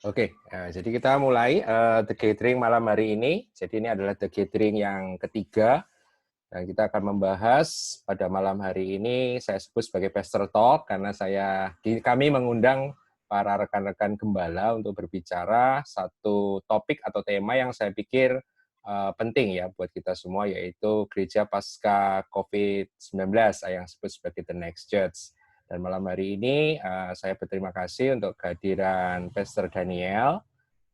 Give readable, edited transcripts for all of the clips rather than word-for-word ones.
Oke, jadi kita mulai The Gathering malam hari ini. Jadi ini adalah The Gathering yang ketiga. Dan kita akan membahas pada malam hari ini, saya sebut sebagai Pastor Talk, karena kami mengundang para rekan-rekan gembala untuk berbicara satu topik atau tema yang saya pikir penting ya buat kita semua, yaitu Gereja Pasca COVID-19 yang disebut sebagai The Next Church. Dan malam hari ini saya berterima kasih untuk kehadiran Pastor Daniel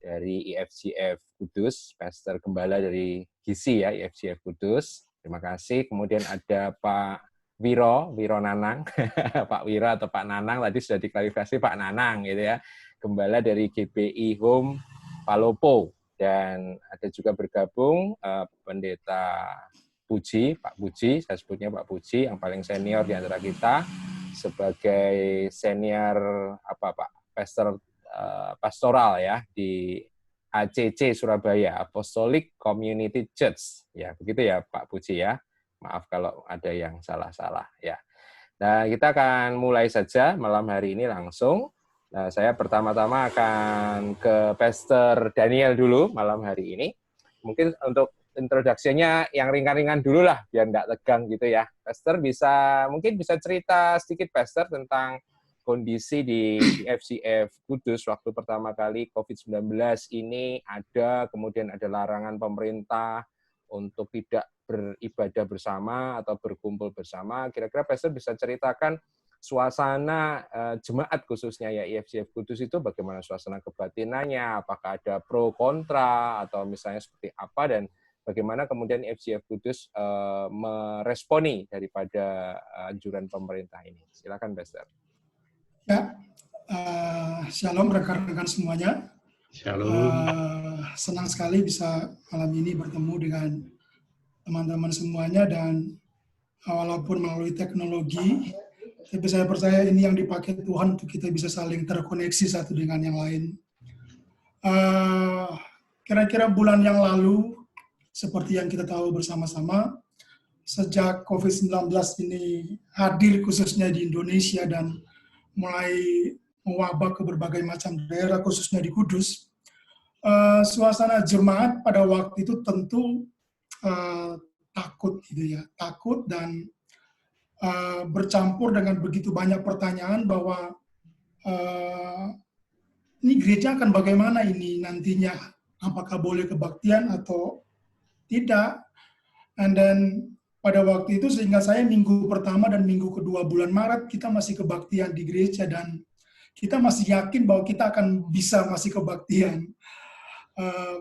dari IFGF Kudus, Pastor Gembala dari GISI ya, IFGF Kudus. Terima kasih. Kemudian ada Pak Wiro Nanang, Pak Wiro atau Pak Nanang, tadi sudah diklarifikasi Pak Nanang gitu ya, Gembala dari GBI Home Palopo. Dan ada juga bergabung Pendeta Puji, Pak Puji, saya sebutnya Pak Puji, yang paling senior di antara kita, sebagai senior pastor pastoral ya di ACC Surabaya, Apostolic Community Church. Ya, begitu ya Pak Puji ya. Maaf kalau ada yang salah-salah ya. Nah, kita akan mulai saja malam hari ini langsung. Nah, saya pertama-tama akan ke Pastor Daniel dulu malam hari ini. Mungkin untuk introduksinya yang ringan-ringan dulu lah, biar nggak tegang gitu ya. Pastor mungkin bisa cerita sedikit Pastor tentang kondisi di FCF Kudus waktu pertama kali COVID-19 ini ada, kemudian ada larangan pemerintah untuk tidak beribadah bersama atau berkumpul bersama. Kira-kira Pastor bisa ceritakan suasana jemaat khususnya ya IFCF Kudus itu bagaimana suasana kebatinannya, apakah ada pro kontra atau misalnya seperti apa, dan bagaimana kemudian IFCF Kudus meresponi daripada anjuran pemerintah ini. Silakan Pastor. Ya, shalom rekan-rekan semuanya. Shalom. Senang sekali bisa malam ini bertemu dengan teman-teman semuanya, dan walaupun melalui teknologi, tapi saya percaya ini yang dipakai Tuhan untuk kita bisa saling terkoneksi satu dengan yang lain. Kira-kira bulan yang lalu, seperti yang kita tahu bersama-sama, sejak COVID-19 ini hadir khususnya di Indonesia dan mulai mewabah ke berbagai macam daerah, khususnya di Kudus, suasana jemaat pada waktu itu tentu takut gitu ya, takut dan bercampur dengan begitu banyak pertanyaan bahwa ini gereja akan bagaimana ini nantinya, apakah boleh kebaktian atau tidak. And then pada waktu itu sehingga saya minggu pertama dan minggu kedua bulan Maret kita masih kebaktian di gereja, dan kita masih yakin bahwa kita akan bisa masih kebaktian.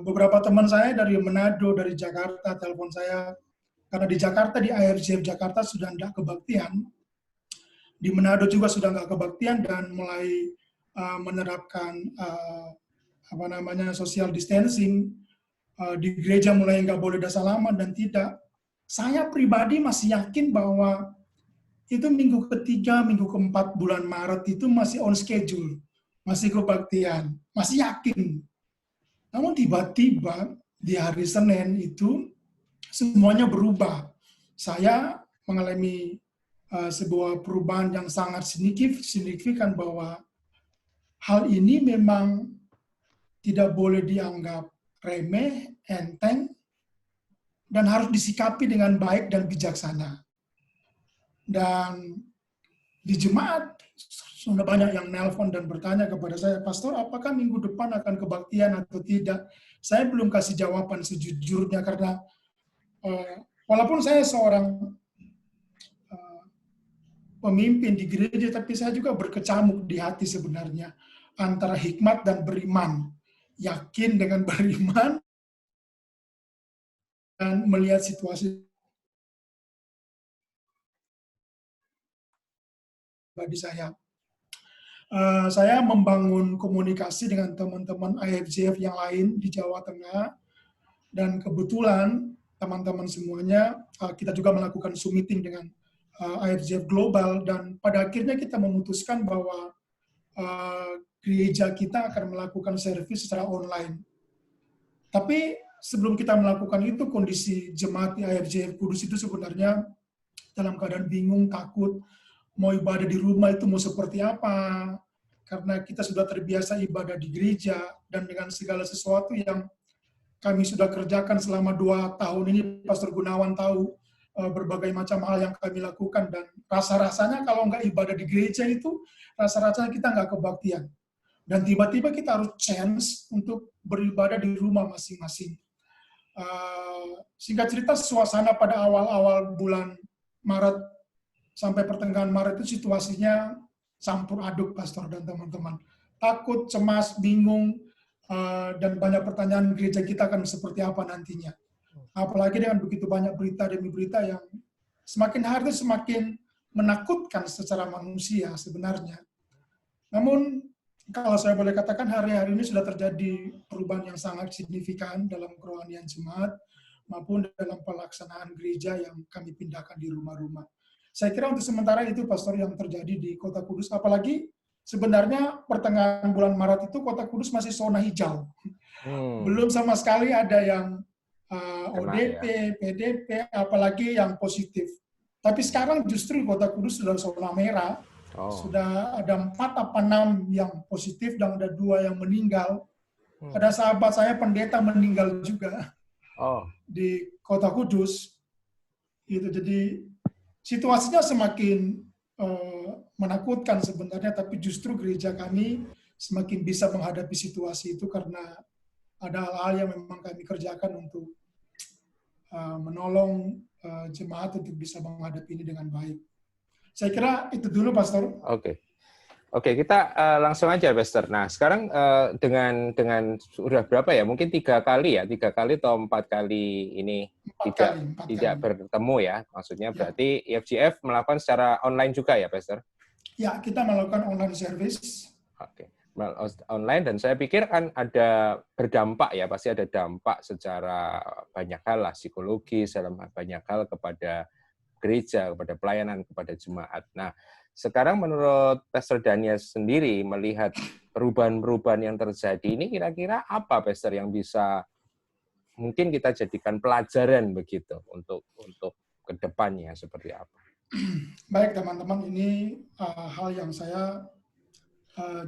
Beberapa teman saya dari Manado, dari Jakarta telepon saya, karena di Jakarta di IFGF Jakarta sudah tidak kebaktian, di Manado juga sudah nggak kebaktian dan mulai menerapkan social distancing. Di gereja mulai nggak boleh ada salaman dan tidak. Saya pribadi masih yakin bahwa itu minggu ketiga, minggu keempat bulan Maret itu masih on schedule, masih kebaktian, masih yakin. Namun tiba-tiba di hari Senin itu semuanya berubah. Saya mengalami sebuah perubahan yang sangat signifikan bahwa hal ini memang tidak boleh dianggap remeh, enteng, dan harus disikapi dengan baik dan bijaksana. Dan di jemaat, sudah banyak yang nelpon dan bertanya kepada saya, Pastor, apakah minggu depan akan kebaktian atau tidak? Saya belum kasih jawaban sejujurnya, karena walaupun saya seorang pemimpin di gereja, tapi saya juga berkecamuk di hati sebenarnya, antara hikmat dan beriman. Yakin dengan beriman, dan melihat situasi bagi saya. Saya membangun komunikasi dengan teman-teman IFGF yang lain di Jawa Tengah, dan kebetulan teman-teman semuanya, kita juga melakukan Zoom meeting dengan IFGF Global, dan pada akhirnya kita memutuskan bahwa gereja kita akan melakukan servis secara online. Tapi sebelum kita melakukan itu, kondisi jemaat di IFGF Kudus itu sebenarnya dalam keadaan bingung, takut, mau ibadah di rumah itu mau seperti apa. karena kita sudah terbiasa ibadah di gereja dan dengan segala sesuatu yang kami sudah kerjakan selama 2 tahun ini, Pastor Gunawan tahu berbagai macam hal yang kami lakukan, dan rasa-rasanya kalau nggak ibadah di gereja itu, rasa-rasanya kita nggak kebaktian. Dan tiba-tiba kita harus change untuk beribadah di rumah masing-masing. Singkat cerita, suasana pada awal-awal bulan Maret sampai pertengahan Maret itu situasinya campur aduk, Pastor dan teman-teman. Takut, cemas, bingung, dan banyak pertanyaan gereja kita akan seperti apa nantinya. Apalagi dengan begitu banyak berita demi berita yang semakin hari itu semakin menakutkan secara manusia sebenarnya. Namun, kalau saya boleh katakan, hari-hari ini sudah terjadi perubahan yang sangat signifikan dalam kerohanian jemaat maupun dalam pelaksanaan gereja yang kami pindahkan di rumah-rumah. Saya kira untuk sementara itu, Pastor, yang terjadi di Kota Kudus. Apalagi sebenarnya pertengahan bulan Maret itu Kota Kudus masih zona hijau. Belum sama sekali ada yang ODP, PDP, apalagi yang positif. Tapi sekarang justru Kota Kudus sudah zona merah. Sudah ada 4 apa 6 yang positif dan ada 2 yang meninggal. Ada sahabat saya pendeta meninggal juga di Kota Kudus. Gitu. Jadi situasinya semakin menakutkan sebenarnya, tapi justru gereja kami semakin bisa menghadapi situasi itu karena ada hal-hal yang memang kami kerjakan untuk menolong jemaat untuk bisa menghadapi ini dengan baik. Saya kira itu dulu, Pastor. Oke, kita langsung aja, Pastor. Nah, sekarang dengan sudah berapa ya? Mungkin 3 kali atau 4 kali ini tidak bertemu ya. Maksudnya berarti IFGF melakukan secara online juga ya, Pastor? Ya, kita melakukan online service. Oke. Online, dan saya pikir kan ada berdampak ya, pasti ada dampak secara banyak hal lah, psikologis, dalam banyak hal kepada gereja, kepada pelayanan, kepada jemaat. Nah, sekarang menurut Pastor Daniel sendiri melihat perubahan-perubahan yang terjadi ini, kira-kira apa, Pastor, yang bisa mungkin kita jadikan pelajaran begitu untuk ke depannya seperti apa? Baik, teman-teman, ini hal yang saya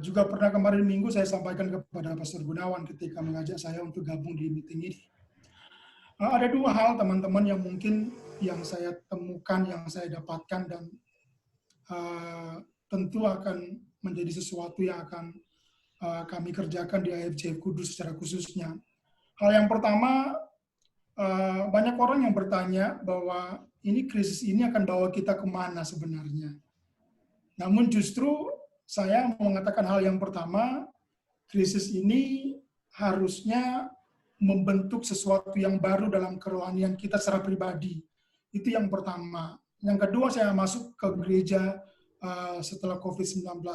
juga pernah kemarin Minggu saya sampaikan kepada Pastor Gunawan ketika mengajak saya untuk gabung di meeting ini. Ada 2 hal, teman-teman, yang mungkin yang saya temukan, yang saya dapatkan, dan tentu akan menjadi sesuatu yang akan kami kerjakan di IFGF Kudus secara khususnya. Hal yang pertama, banyak orang yang bertanya bahwa ini krisis ini akan bawa kita kemana sebenarnya. Namun justru saya mengatakan hal yang pertama, krisis ini harusnya membentuk sesuatu yang baru dalam kerohanian kita secara pribadi. Itu yang pertama. Yang kedua, saya masuk ke gereja setelah COVID-19.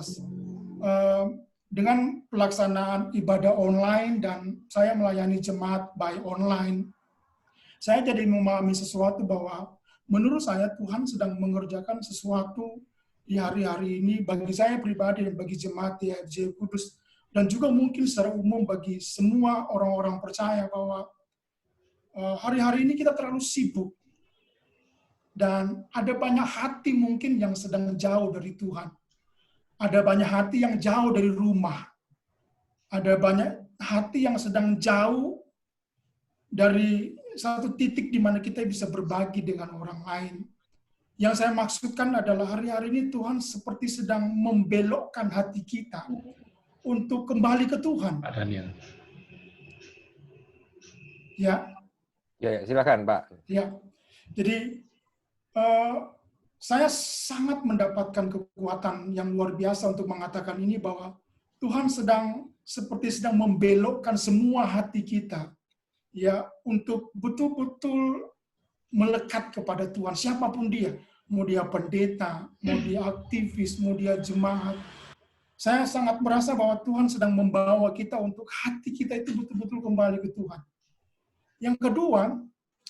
Dengan pelaksanaan ibadah online dan saya melayani jemaat by online, saya jadi memahami sesuatu bahwa menurut saya Tuhan sedang mengerjakan sesuatu di hari-hari ini bagi saya pribadi dan bagi jemaat di IFGF Kudus, dan juga mungkin secara umum bagi semua orang-orang percaya bahwa hari-hari ini kita terlalu sibuk dan ada banyak hati mungkin yang sedang jauh dari Tuhan. Ada banyak hati yang jauh dari rumah. Ada banyak hati yang sedang jauh dari satu titik di mana kita bisa berbagi dengan orang lain. Yang saya maksudkan adalah hari-hari ini Tuhan seperti sedang membelokkan hati kita untuk kembali ke Tuhan. Pak Daniel. Ya. Ya, silakan, Pak. Ya. Jadi saya sangat mendapatkan kekuatan yang luar biasa untuk mengatakan ini bahwa Tuhan sedang membelokkan semua hati kita ya untuk betul-betul melekat kepada Tuhan, siapapun dia. Mau dia pendeta, mau dia aktivis, mau dia jemaat. Saya sangat merasa bahwa Tuhan sedang membawa kita untuk hati kita itu betul-betul kembali ke Tuhan. Yang kedua,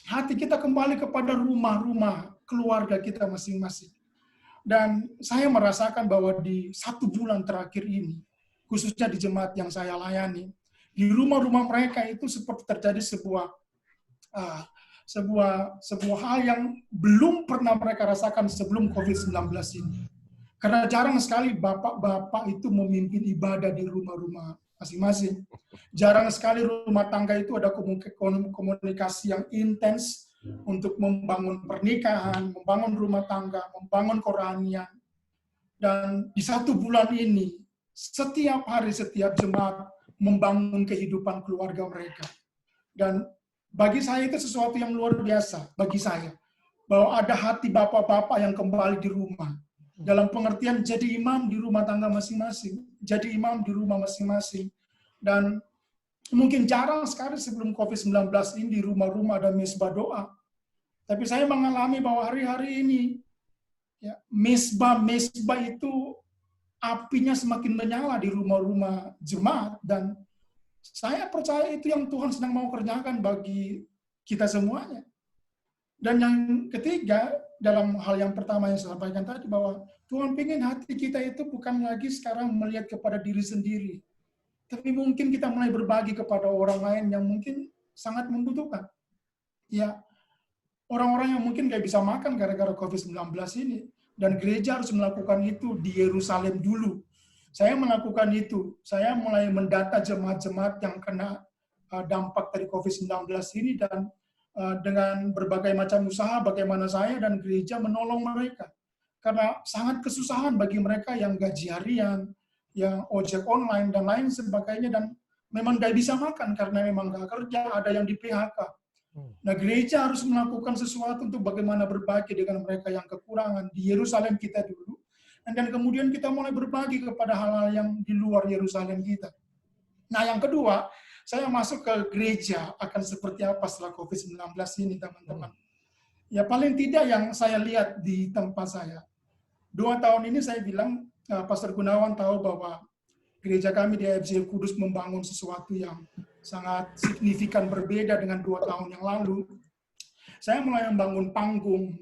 hati kita kembali kepada rumah-rumah keluarga kita masing-masing. Dan saya merasakan bahwa di 1 bulan terakhir ini, khususnya di jemaat yang saya layani, di rumah-rumah mereka itu seperti terjadi sebuah hal yang belum pernah mereka rasakan sebelum COVID-19 ini. Karena jarang sekali bapak-bapak itu memimpin ibadah di rumah-rumah masing-masing. Jarang sekali rumah tangga itu ada komunikasi yang intens untuk membangun pernikahan, membangun rumah tangga, membangun kerohanian. Dan di 1 bulan ini, setiap hari, setiap jemaat membangun kehidupan keluarga mereka. Dan bagi saya itu sesuatu yang luar biasa, bagi saya. Bahwa ada hati bapak-bapak yang kembali di rumah. Dalam pengertian jadi imam di rumah tangga masing-masing. Jadi imam di rumah masing-masing. Dan mungkin jarang sekali sebelum COVID-19 ini di rumah-rumah ada mesbah doa. Tapi saya mengalami bahwa hari-hari ini, ya, mesbah itu apinya semakin menyala di rumah-rumah jemaat. Dan saya percaya itu yang Tuhan sedang mau kerjakan bagi kita semuanya. Dan yang ketiga, dalam hal yang pertama yang saya sampaikan tadi, bahwa Tuhan ingin hati kita itu bukan lagi sekarang melihat kepada diri sendiri. Tapi mungkin kita mulai berbagi kepada orang lain yang mungkin sangat membutuhkan. Ya, orang-orang yang mungkin nggak bisa makan gara-gara COVID-19 ini. Dan gereja harus melakukan itu di Yerusalem dulu. Saya melakukan itu. Saya mulai mendata jemaat-jemaat yang kena dampak dari COVID-19 ini, dan dengan berbagai macam usaha bagaimana saya dan gereja menolong mereka. Karena sangat kesusahan bagi mereka yang gaji harian, yang ojek online, dan lain sebagainya, dan memang nggak bisa makan karena memang nggak kerja, ada yang di PHK. Nah, gereja harus melakukan sesuatu untuk bagaimana berbagi dengan mereka yang kekurangan di Yerusalem kita dulu, dan kemudian kita mulai berbagi kepada hal-hal yang di luar Yerusalem kita. Nah, yang kedua, saya masuk ke gereja akan seperti apa setelah COVID-19 ini, teman-teman. Ya, paling tidak yang saya lihat di tempat saya. 2 tahun ini saya bilang, Pastor Gunawan tahu bahwa gereja kami di AFC Kudus membangun sesuatu yang sangat signifikan berbeda dengan 2 tahun yang lalu. Saya mulai membangun panggung,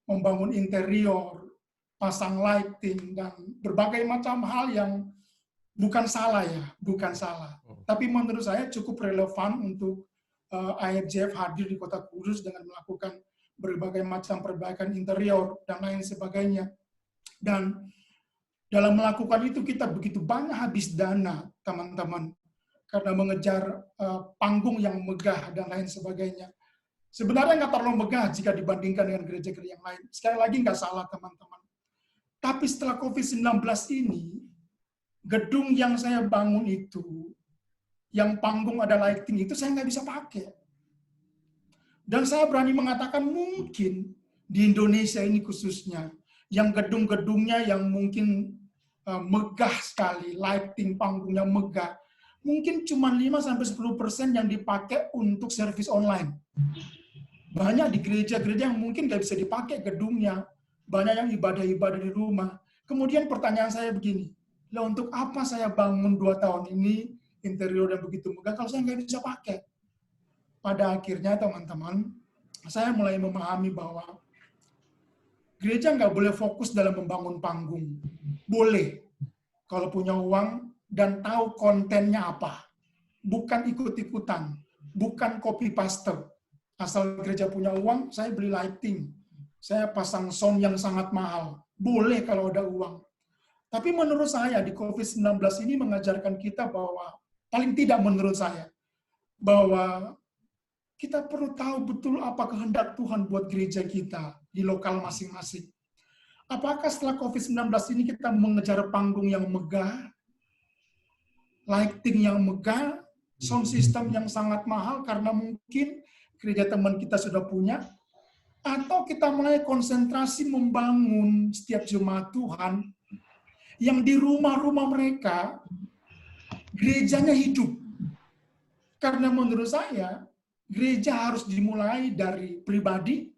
membangun interior, pasang lighting, dan berbagai macam hal yang bukan salah ya, bukan salah. Tapi menurut saya cukup relevan untuk IFJF hadir di Kota Kudus dengan melakukan berbagai macam perbaikan interior dan lain sebagainya. Dan dalam melakukan itu kita begitu banyak habis dana, teman-teman, karena mengejar panggung yang megah dan lain sebagainya. Sebenarnya nggak terlalu megah jika dibandingkan dengan gereja-gereja yang lain. Sekali lagi nggak salah, teman-teman. Tapi setelah COVID-19 ini, gedung yang saya bangun itu, yang panggung ada lighting itu, saya nggak bisa pakai. Dan saya berani mengatakan mungkin di Indonesia ini khususnya, yang gedung-gedungnya yang mungkin megah sekali, lighting panggungnya megah, mungkin cuma 5-10% yang dipakai untuk servis online. Banyak di gereja-gereja yang mungkin nggak bisa dipakai gedungnya, banyak yang ibadah-ibadah di rumah. Kemudian pertanyaan saya begini, lah untuk apa saya bangun 2 tahun ini interior yang begitu megah kalau saya nggak bisa pakai? Pada akhirnya, teman-teman, saya mulai memahami bahwa gereja nggak boleh fokus dalam membangun panggung. Boleh, kalau punya uang dan tahu kontennya apa. Bukan ikut-ikutan, bukan copy-paste. Asal gereja punya uang, saya beli lighting. Saya pasang sound yang sangat mahal. Boleh kalau ada uang. Tapi menurut saya, di COVID-19 ini mengajarkan kita bahwa, paling tidak menurut saya, bahwa kita perlu tahu betul apa kehendak Tuhan buat gereja kita di lokal masing-masing. Apakah setelah COVID-19 ini kita mengejar panggung yang megah, lighting yang megah, sound system yang sangat mahal karena mungkin gereja teman kita sudah punya, atau kita mulai konsentrasi membangun setiap jemaat Tuhan yang di rumah-rumah mereka gerejanya hidup. Karena menurut saya, gereja harus dimulai dari pribadi,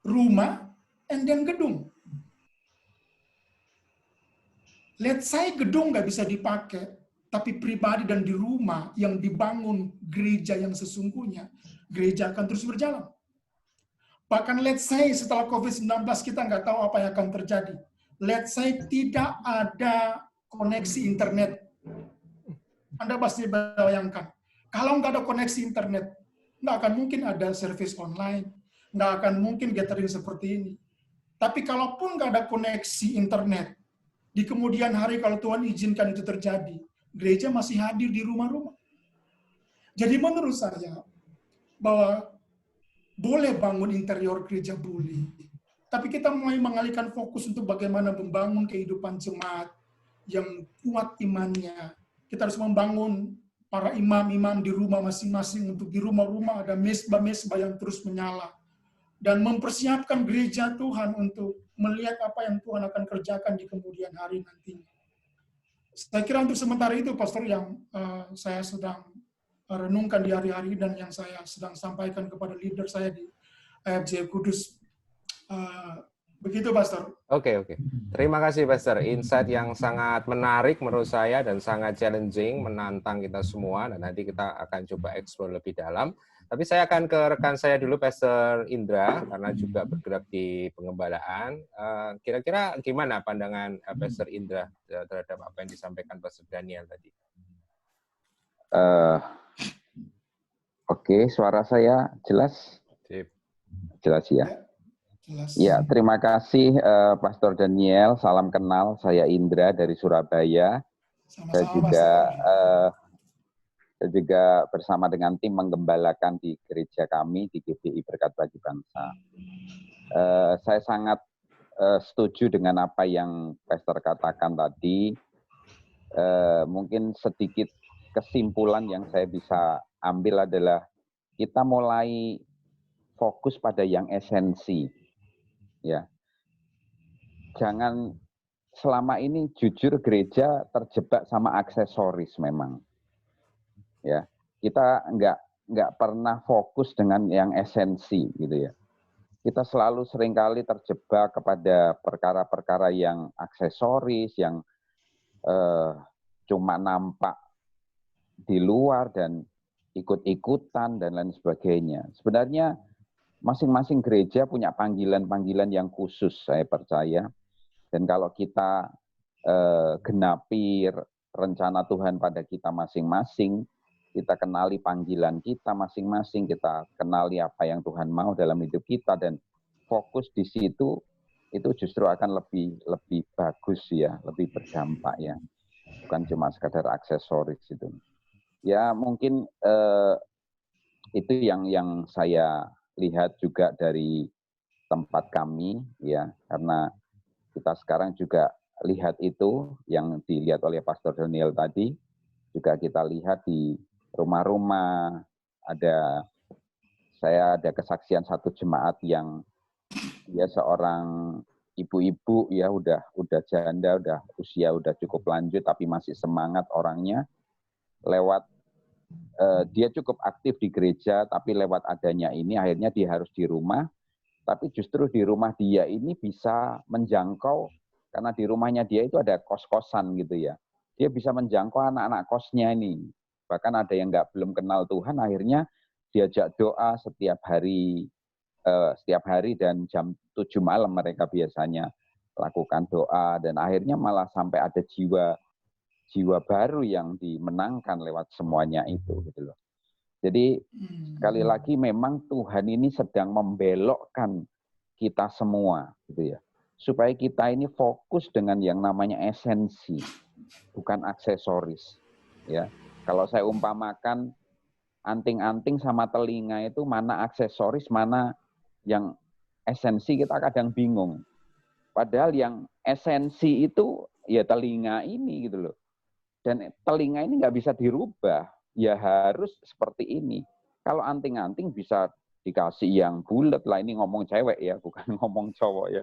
rumah, and then gedung. Let's say gedung nggak bisa dipakai, tapi pribadi dan di rumah yang dibangun gereja yang sesungguhnya, gereja akan terus berjalan. Bahkan let's say setelah COVID-19 kita nggak tahu apa yang akan terjadi. Let's say tidak ada koneksi internet. Anda pasti bayangkan, kalau nggak ada koneksi internet, nggak akan mungkin ada service online, nggak akan mungkin gathering seperti ini. Tapi kalaupun nggak ada koneksi internet, di kemudian hari kalau Tuhan izinkan itu terjadi, gereja masih hadir di rumah-rumah. Jadi menurut saya, bahwa boleh bangun interior gereja boleh. Tapi kita mulai mengalihkan fokus untuk bagaimana membangun kehidupan jemaat yang kuat imannya. Kita harus membangun para imam-imam di rumah masing-masing, untuk di rumah-rumah ada mesbah-mesbah yang terus menyala. Dan mempersiapkan gereja Tuhan untuk melihat apa yang Tuhan akan kerjakan di kemudian hari nantinya. Saya kira untuk sementara itu, Pastor, yang saya sedang renungkan di hari-hari dan yang saya sedang sampaikan kepada leader saya di AFJ Kudus. Begitu, Pastor. Oke. Terima kasih, Pastor. Insight yang sangat menarik menurut saya dan sangat challenging, menantang kita semua. Dan nanti kita akan coba explore lebih dalam. Tapi saya akan ke rekan saya dulu, Pastor Indra, karena juga bergerak di pengembalaan. Kira-kira gimana pandangan Pastor Indra terhadap apa yang disampaikan Pastor Daniel tadi? Oke, suara saya jelas? Sip. Jelas ya? Jelas. Ya, terima kasih Pastor Daniel. Salam kenal, saya Indra dari Surabaya. Sama-sama, Saya juga bersama dengan tim menggembalakan di gereja kami di GBI Berkat Bagi Bangsa. Saya sangat setuju dengan apa yang Pastor katakan tadi. Mungkin sedikit kesimpulan yang saya bisa ambil adalah kita mulai fokus pada yang esensi. Ya. Jangan selama ini jujur gereja terjebak sama aksesoris memang. Ya, kita nggak pernah fokus dengan yang esensi gitu ya. Kita selalu seringkali terjebak kepada perkara-perkara yang aksesoris, yang cuma nampak di luar dan ikut-ikutan dan lain sebagainya. Sebenarnya masing-masing gereja punya panggilan-panggilan yang khusus, saya percaya. Dan kalau kita genapi rencana Tuhan pada kita masing-masing, kita kenali panggilan kita masing-masing, kita kenali apa yang Tuhan mau dalam hidup kita, dan fokus di situ, itu justru akan lebih bagus ya, lebih berdampak ya. Bukan cuma sekadar aksesoris itu. Ya mungkin itu yang saya lihat juga dari tempat kami ya, karena kita sekarang juga lihat itu yang dilihat oleh Pastor Daniel tadi, juga kita lihat di rumah-rumah. Saya ada kesaksian satu jemaat yang dia seorang ibu-ibu ya, udah janda, usia udah cukup lanjut tapi masih semangat orangnya. Lewat dia cukup aktif di gereja, tapi lewat adanya ini akhirnya dia harus di rumah. Tapi justru di rumah dia ini bisa menjangkau, karena di rumahnya dia itu ada kos-kosan gitu ya. Dia bisa menjangkau anak-anak kosnya ini. Bahkan ada yang belum kenal Tuhan, akhirnya diajak doa setiap hari dan jam 7 malam mereka biasanya lakukan doa, dan akhirnya malah sampai ada jiwa baru yang dimenangkan lewat semuanya itu gitu loh. Jadi sekali lagi memang Tuhan ini sedang membelokkan kita semua gitu ya, supaya kita ini fokus dengan yang namanya esensi, bukan aksesoris ya. Kalau saya umpamakan anting-anting sama telinga itu, mana aksesoris, mana yang esensi, kita kadang bingung. Padahal yang esensi itu ya telinga ini gitu loh. Dan telinga ini nggak bisa dirubah, ya harus seperti ini. Kalau anting-anting bisa dikasih yang bulat lah, ini ngomong cewek ya, bukan ngomong cowok ya.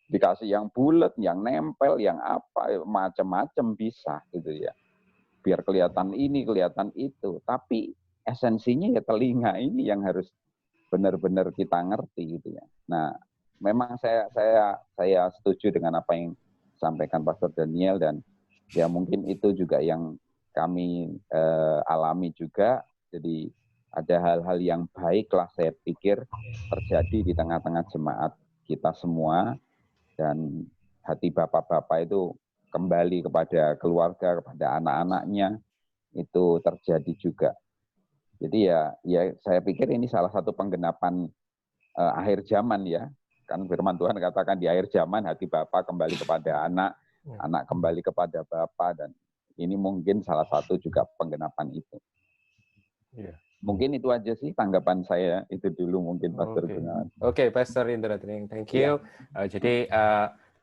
Dikasih yang bulat, yang nempel, yang apa, macam-macam bisa gitu ya. Biar kelihatan ini, kelihatan itu. Tapi esensinya ya telinga ini yang harus benar-benar kita ngerti gitu ya. Nah, memang saya setuju dengan apa yang disampaikan Pastor Daniel, dan ya mungkin itu juga yang kami alami juga. Jadi ada hal-hal yang baik lah saya pikir terjadi di tengah-tengah jemaat kita semua, dan hati bapak-bapak itu kembali kepada keluarga, kepada anak-anaknya, itu terjadi juga. Jadi ya saya pikir ini salah satu penggenapan akhir zaman ya. Kan firman Tuhan katakan di akhir zaman hati Bapa kembali kepada anak, anak kembali kepada Bapa, dan ini mungkin salah satu juga penggenapan itu. Iya. Mungkin itu aja sih tanggapan saya, itu dulu mungkin Pastor Gunawan. Oke, Pastor Indra, thank you. Jadi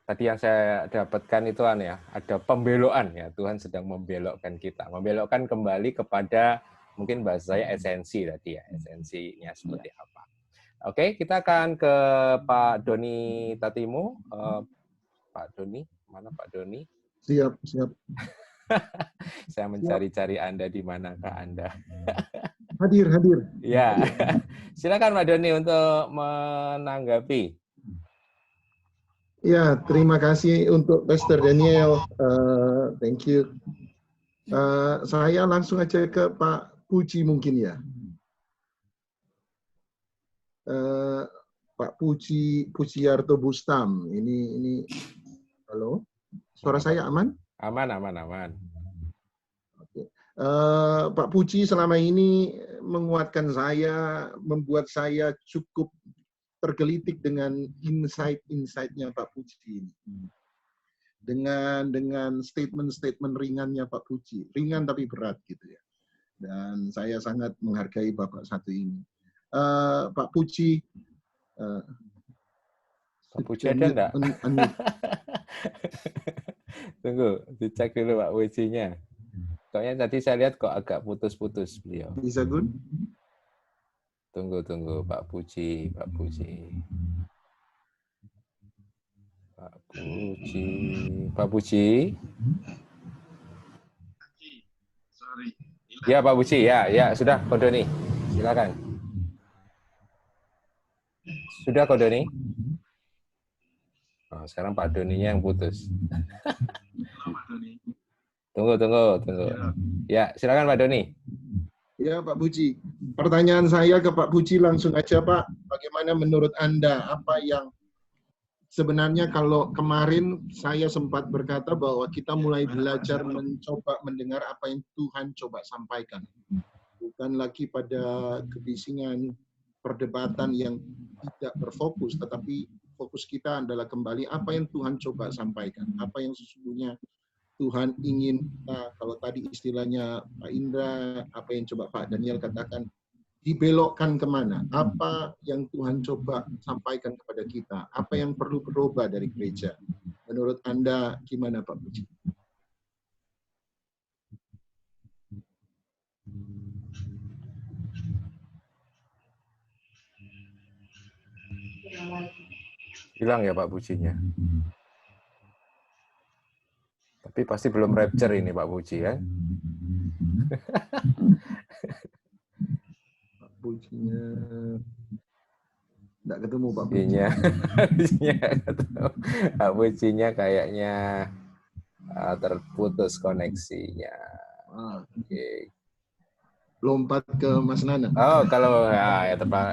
tadi yang saya dapatkan itu ada pembelokan ya, Tuhan sedang membelokkan kita, membelokkan kembali kepada mungkin bahasa saya esensi tadi ya, esensinya seperti apa. Oke, kita akan ke Pak Doni Tatimu. Pak Doni, mana Pak Doni? Siap. Saya mencari-cari Anda, di manakah Anda? Hadir. Ya, silakan Pak Doni untuk menanggapi. Ya, terima kasih untuk Pastor Daniel. Thank you. Saya langsung aja ke Pak Puji mungkin ya. Pak Pujiarto Bustam. Ini halo. Suara saya aman? Aman. Oke. Pak Puji selama ini menguatkan saya, membuat saya cukup tergelitik dengan insight-nya Pak Puji ini. Dengan statement-statement ringannya Pak Puji. Ringan tapi berat gitu ya. Dan saya sangat menghargai Bapak satu ini. Pak Puji. Pak Puji ada enggak? Tunggu, dicek dulu Pak Pujinya. Kayaknya tadi saya lihat kok agak putus-putus beliau. Bisa, Gun? Tunggu Pak Puji. Ya Pak Puji, ya sudah Ko Doni. Silakan. Sudah Ko Doni? Oh, sekarang Pak Doninya yang putus. Tunggu. Ya, silakan Pak Doni. Ya, Pak Puji. Pertanyaan saya ke Pak Puji langsung aja, Pak. Bagaimana menurut Anda, apa yang sebenarnya kalau kemarin saya sempat berkata bahwa kita mulai belajar mencoba mendengar apa yang Tuhan coba sampaikan. Bukan lagi pada kebisingan perdebatan yang tidak berfokus, tetapi fokus kita adalah kembali apa yang Tuhan coba sampaikan, apa yang sesungguhnya Tuhan ingin, kalau tadi istilahnya Pak Indra, apa yang coba Pak Daniel katakan, dibelokkan kemana? Apa yang Tuhan coba sampaikan kepada kita? Apa yang perlu berubah dari gereja? Menurut Anda gimana Pak Puji? Hilang ya Pak Pujinya. Tapi pasti belum rapture ini Pak Puji ya. Pak Pujinya enggak ketemu Pak Pujinya. Pak Pujinya kayaknya terputus koneksinya. Oke. Lompat ke Mas Nanang. Oh, kalau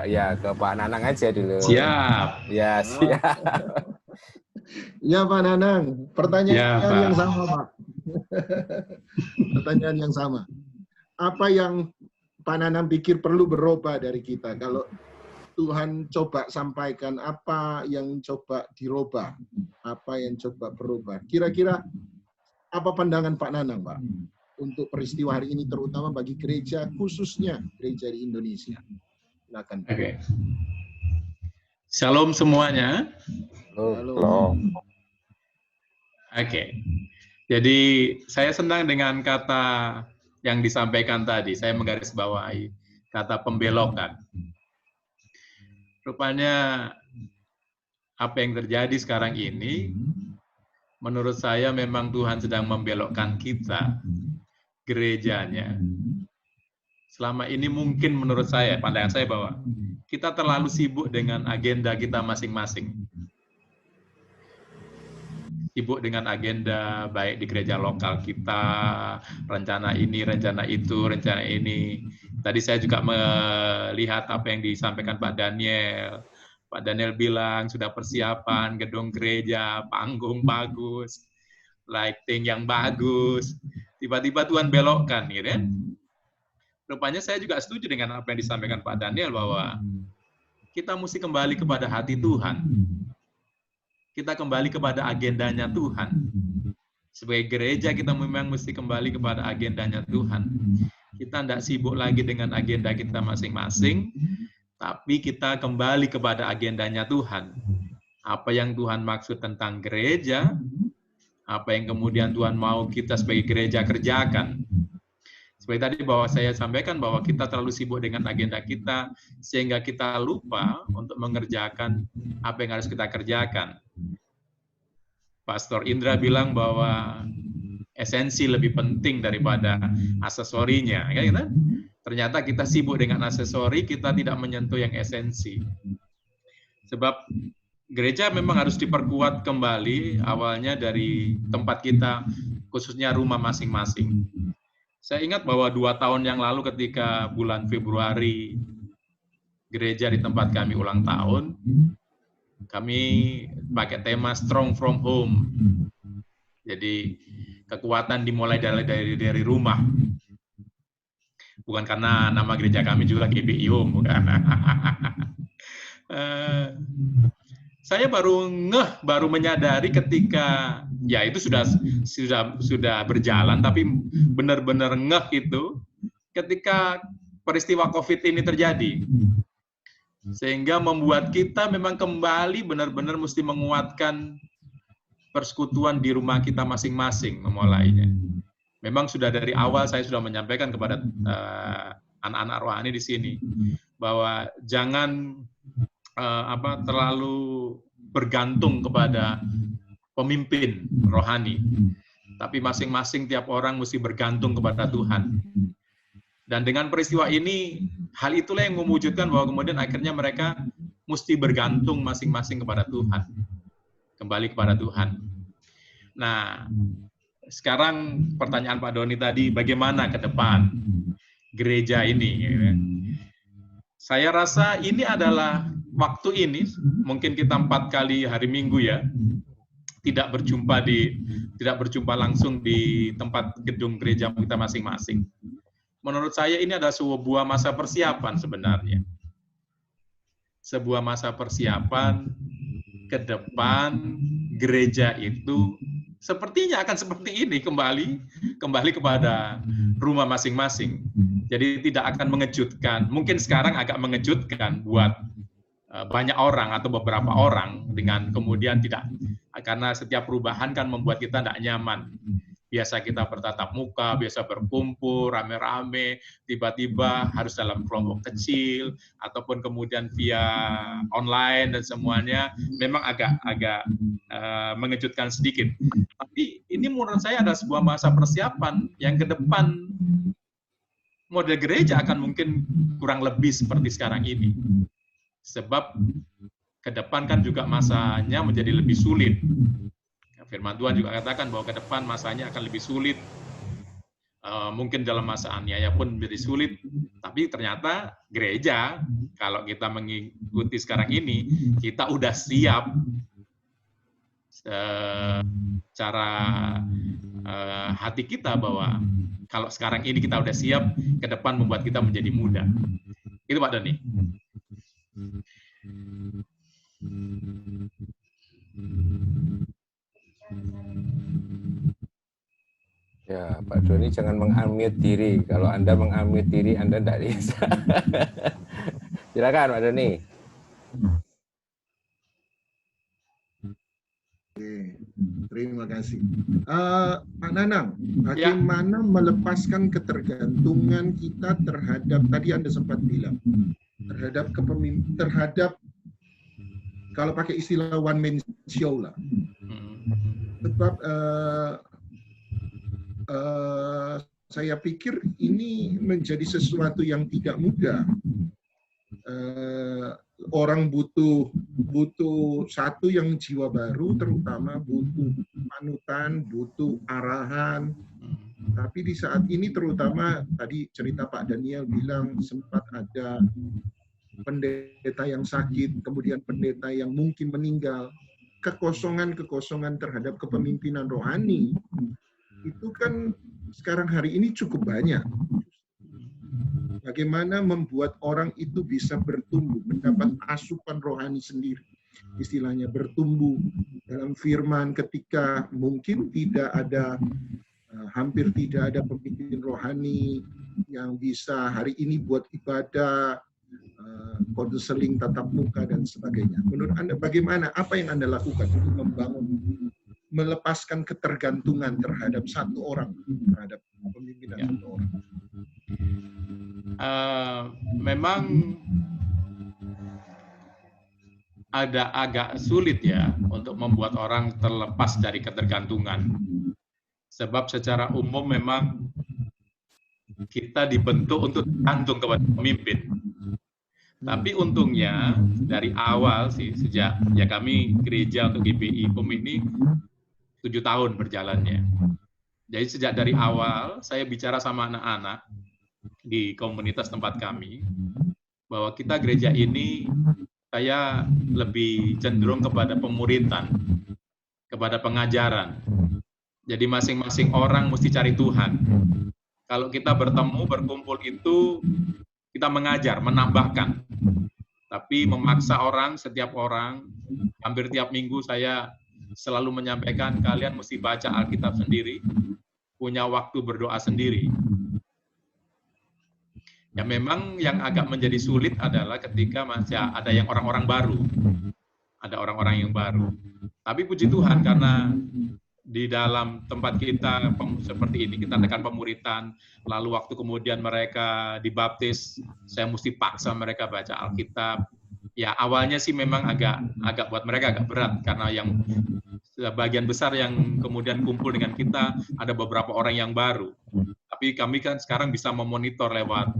ya ke Pak Nanang aja dulu. Siap. Ya, siap. Ya Pak Nanang, pertanyaan yang sama Pak. Pertanyaan yang sama. Apa yang Pak Nanang pikir perlu berubah dari kita? Kalau Tuhan coba sampaikan apa yang coba dirubah, apa yang coba berubah. Kira-kira apa pandangan Pak Nanang, Pak, untuk peristiwa hari ini terutama bagi gereja, khususnya gereja di Indonesia? Silakan. Oke. Shalom semuanya. Halo. Oke. Jadi saya senang dengan kata yang disampaikan tadi. Saya menggarisbawahi kata pembelokan. Rupanya apa yang terjadi sekarang ini, menurut saya memang Tuhan sedang membelokkan kita, gerejanya. Selama ini mungkin menurut saya, pandangan saya bahwa kita terlalu sibuk dengan agenda kita masing-masing. Sibuk dengan agenda baik di gereja lokal kita, rencana ini, rencana itu, rencana ini. Tadi saya juga melihat apa yang disampaikan Pak Daniel. Pak Daniel bilang sudah persiapan gedung gereja, panggung bagus, lighting yang bagus. Tiba-tiba Tuhan belokkan, gitu kan? Rupanya saya juga setuju dengan apa yang disampaikan Pak Daniel bahwa kita mesti kembali kepada hati Tuhan. Kita kembali kepada agendanya Tuhan. Sebagai gereja kita memang mesti kembali kepada agendanya Tuhan. Kita tidak sibuk lagi dengan agenda kita masing-masing, tapi kita kembali kepada agendanya Tuhan. Apa yang Tuhan maksud tentang gereja, apa yang kemudian Tuhan mau kita sebagai gereja kerjakan. Seperti tadi bahwa saya sampaikan bahwa kita terlalu sibuk dengan agenda kita, sehingga kita lupa untuk mengerjakan apa yang harus kita kerjakan. Pastor Indra bilang bahwa esensi lebih penting daripada aksesorinya. Kan? Ternyata kita sibuk dengan aksesori, kita tidak menyentuh yang esensi. Sebab gereja memang harus diperkuat kembali, awalnya dari tempat kita, khususnya rumah masing-masing. Saya ingat bahwa 2 tahun yang lalu ketika bulan Februari, gereja di tempat kami ulang tahun, kami pakai tema Strong from Home. Jadi kekuatan dimulai dari rumah. Bukan karena nama gereja kami juga GBI Home, bukan. Saya baru menyadari ketika ya itu sudah berjalan, tapi benar-benar ngeh itu ketika peristiwa COVID ini terjadi. Sehingga membuat kita memang kembali benar-benar mesti menguatkan persekutuan di rumah kita masing-masing memulainya. Memang sudah dari awal saya sudah menyampaikan kepada anak-anak rohani di sini bahwa jangan terlalu bergantung kepada pemimpin rohani, tapi masing-masing tiap orang mesti bergantung kepada Tuhan. Dan dengan peristiwa ini, hal itulah yang mewujudkan bahwa kemudian akhirnya mereka mesti bergantung masing-masing kepada Tuhan. Kembali kepada Tuhan. Nah, sekarang pertanyaan Pak Doni tadi, bagaimana ke depan gereja ini? Saya rasa ini adalah waktu ini, mungkin kita 4 kali hari Minggu ya, tidak berjumpa langsung di tempat gedung gereja kita masing-masing. Menurut saya ini adalah sebuah masa persiapan sebenarnya. Sebuah masa persiapan ke depan gereja itu sepertinya akan seperti ini, kembali kepada rumah masing-masing. Jadi tidak akan mengejutkan. Mungkin sekarang agak mengejutkan buat banyak orang atau beberapa orang dengan kemudian tidak, karena setiap perubahan kan membuat kita tidak nyaman. Biasa kita bertatap muka, biasa berkumpul, rame-rame, tiba-tiba harus dalam kelompok kecil, ataupun kemudian via online dan semuanya, memang agak mengejutkan sedikit. Tapi ini menurut saya ada sebuah masa persiapan yang ke depan model gereja akan mungkin kurang lebih seperti sekarang ini. Sebab ke depan kan juga masanya menjadi lebih sulit. Firman Tuhan juga katakan bahwa ke depan masanya akan lebih sulit. Mungkin dalam masa aniaya pun menjadi sulit. Tapi ternyata gereja, kalau kita mengikuti sekarang ini, kita udah siap. Cara hati kita bahwa kalau sekarang ini kita udah siap, ke depan membuat kita menjadi muda. Itu Pak Doni. Ya, Pak Doni jangan meng-unmute diri. Kalau Anda meng-unmute diri, Anda tidak bisa. Silakan Pak Doni. Terima kasih. Pak Nanang, bagaimana melepaskan ketergantungan kita terhadap, tadi Anda sempat bilang, terhadap kalau pakai istilah one man show lah. Sebab saya pikir ini menjadi sesuatu yang tidak mudah. Orang butuh satu yang jiwa baru, terutama butuh panutan, butuh arahan. Tapi di saat ini terutama tadi cerita Pak Daniel bilang sempat ada pendeta yang sakit, kemudian pendeta yang mungkin meninggal. Kekosongan terhadap kepemimpinan rohani itu kan sekarang hari ini cukup banyak. Bagaimana membuat orang itu bisa bertumbuh, mendapat asupan rohani sendiri. Istilahnya bertumbuh dalam firman ketika mungkin tidak ada, hampir tidak ada pemimpin rohani yang bisa hari ini buat ibadah, konseling tatap muka dan sebagainya. Menurut Anda bagaimana? Apa yang Anda lakukan untuk membangun, melepaskan ketergantungan terhadap satu orang, terhadap pemimpinan satu orang? Memang ada agak sulit ya untuk membuat orang terlepas dari ketergantungan. Sebab secara umum memang kita dibentuk untuk gantung kepada pemimpin. Tapi untungnya dari awal sih, sejak ya kami gereja untuk GBI POM ini 7 tahun berjalannya. Jadi sejak dari awal saya bicara sama anak-anak di komunitas tempat kami bahwa kita gereja ini saya lebih cenderung kepada pemuritan, kepada pengajaran. Jadi masing-masing orang mesti cari Tuhan. Kalau kita bertemu, berkumpul itu kita mengajar, menambahkan. Tapi memaksa orang, setiap orang, hampir tiap minggu saya selalu menyampaikan kalian mesti baca Alkitab sendiri, punya waktu berdoa sendiri. Ya memang yang agak menjadi sulit adalah ketika masih ada yang orang-orang baru. Ada orang-orang yang baru. Tapi puji Tuhan karena di dalam tempat kita seperti ini, kita adakan pemuritan, lalu waktu kemudian mereka dibaptis, saya mesti paksa mereka baca Alkitab. Ya awalnya sih memang agak buat mereka agak berat, karena yang bagian besar yang kemudian kumpul dengan kita, ada beberapa orang yang baru. Tapi kami kan sekarang bisa memonitor lewat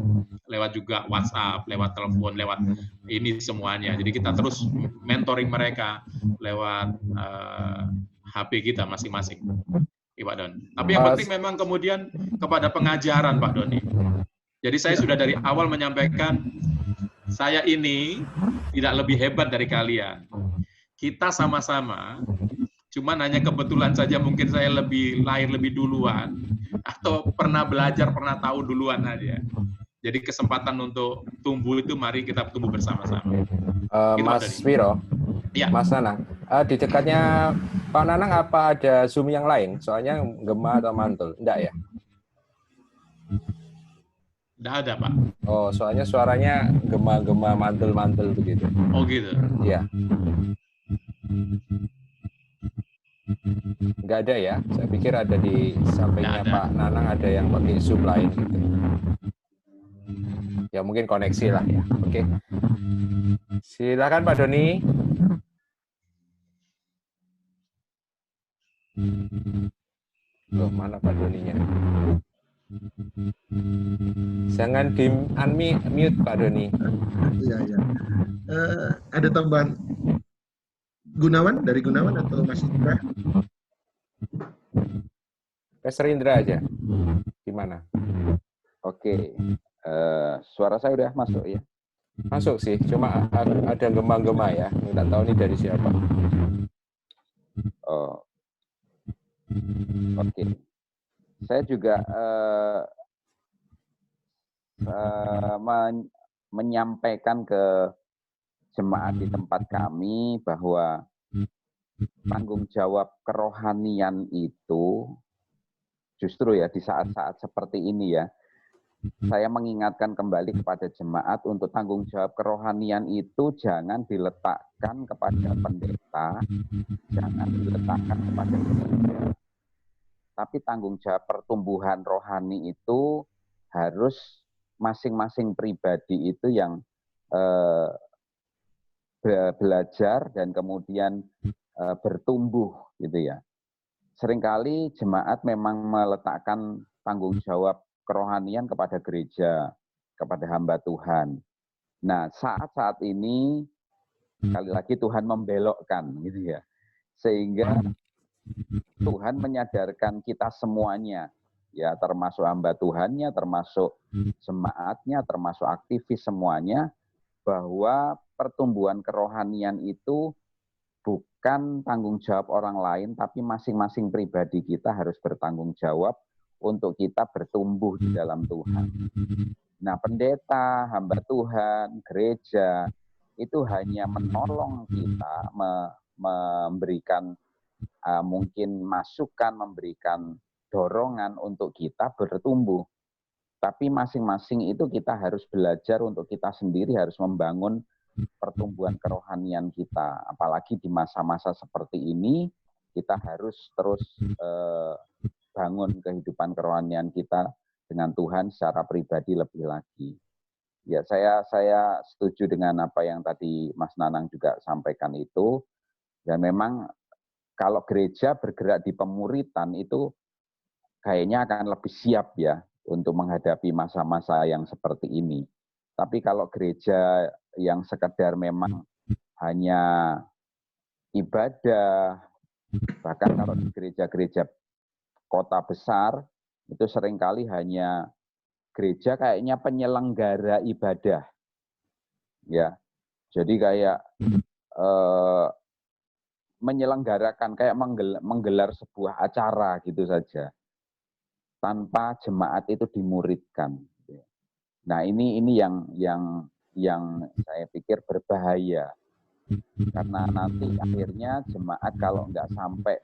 juga WhatsApp, lewat telepon, lewat ini semuanya. Jadi kita terus mentoring mereka lewat HP kita masing-masing, Pak Don. Tapi yang penting memang kemudian kepada pengajaran, Pak Doni. Jadi saya sudah dari awal menyampaikan, saya ini tidak lebih hebat dari kalian. Kita sama-sama, cuman hanya kebetulan saja mungkin saya lahir lebih duluan, atau pernah belajar, pernah tahu duluan aja. Jadi kesempatan untuk tumbuh itu mari kita tumbuh bersama-sama. Mas Wiro, ya. Mas Nanang, di dekatnya Pak Nanang apa ada Zoom yang lain? Soalnya gema atau mantul? Enggak ya? Enggak ada, Pak. Oh, soalnya suaranya gema-gema, mantul-mantul begitu. Oh gitu? Iya. Enggak ada ya? Saya pikir ada di sampingnya Pak Nanang ada yang pakai Zoom lain gitu. Ya mungkin koneksi lah ya. Oke. Silakan Pak Doni. Loh, mana Pak Doninya? Jangan di unmute Pak Doni. Iya, iya. Ada tambahan Gunawan, dari Gunawan atau Mas Indra? Pastor Indra aja. Gimana? Oke. Suara saya udah masuk ya? Masuk sih, cuma ada gema-gema ya. Nggak tahu ini dari siapa. Oh. Oke. Saya juga menyampaikan ke jemaat di tempat kami bahwa tanggung jawab kerohanian itu justru ya di saat-saat seperti ini ya, saya mengingatkan kembali kepada jemaat untuk tanggung jawab kerohanian itu jangan diletakkan kepada pendeta, jangan diletakkan kepada gereja. Tapi tanggung jawab pertumbuhan rohani itu harus masing-masing pribadi itu yang belajar dan kemudian bertumbuh gitu ya. Seringkali jemaat memang meletakkan tanggung jawab kerohanian kepada gereja, kepada hamba Tuhan. Nah, saat-saat ini sekali lagi Tuhan membelokkan gitu ya. Sehingga Tuhan menyadarkan kita semuanya, ya termasuk hamba Tuhannya, termasuk jemaatnya, termasuk aktivis semuanya, bahwa pertumbuhan kerohanian itu bukan tanggung jawab orang lain, tapi masing-masing pribadi kita harus bertanggung jawab untuk kita bertumbuh di dalam Tuhan. Nah, pendeta, hamba Tuhan, gereja, itu hanya menolong kita, memberikan mungkin masukan, memberikan dorongan untuk kita bertumbuh. Tapi masing-masing itu kita harus belajar untuk kita sendiri, harus membangun pertumbuhan kerohanian kita. Apalagi di masa-masa seperti ini, kita harus terus bangun kehidupan kerohanian kita dengan Tuhan secara pribadi lebih lagi. Ya, saya setuju dengan apa yang tadi Mas Nanang juga sampaikan itu. Dan memang kalau gereja bergerak di pemuritan itu kayaknya akan lebih siap ya untuk menghadapi masa-masa yang seperti ini. Tapi kalau gereja yang sekedar memang hanya ibadah, bahkan kalau di gereja-gereja kota besar, itu seringkali hanya gereja kayaknya penyelenggara ibadah. Ya, jadi kayak menyelenggarakan, kayak menggelar sebuah acara gitu saja, tanpa jemaat itu dimuridkan. Nah, ini yang saya pikir berbahaya, karena nanti akhirnya jemaat kalau nggak sampai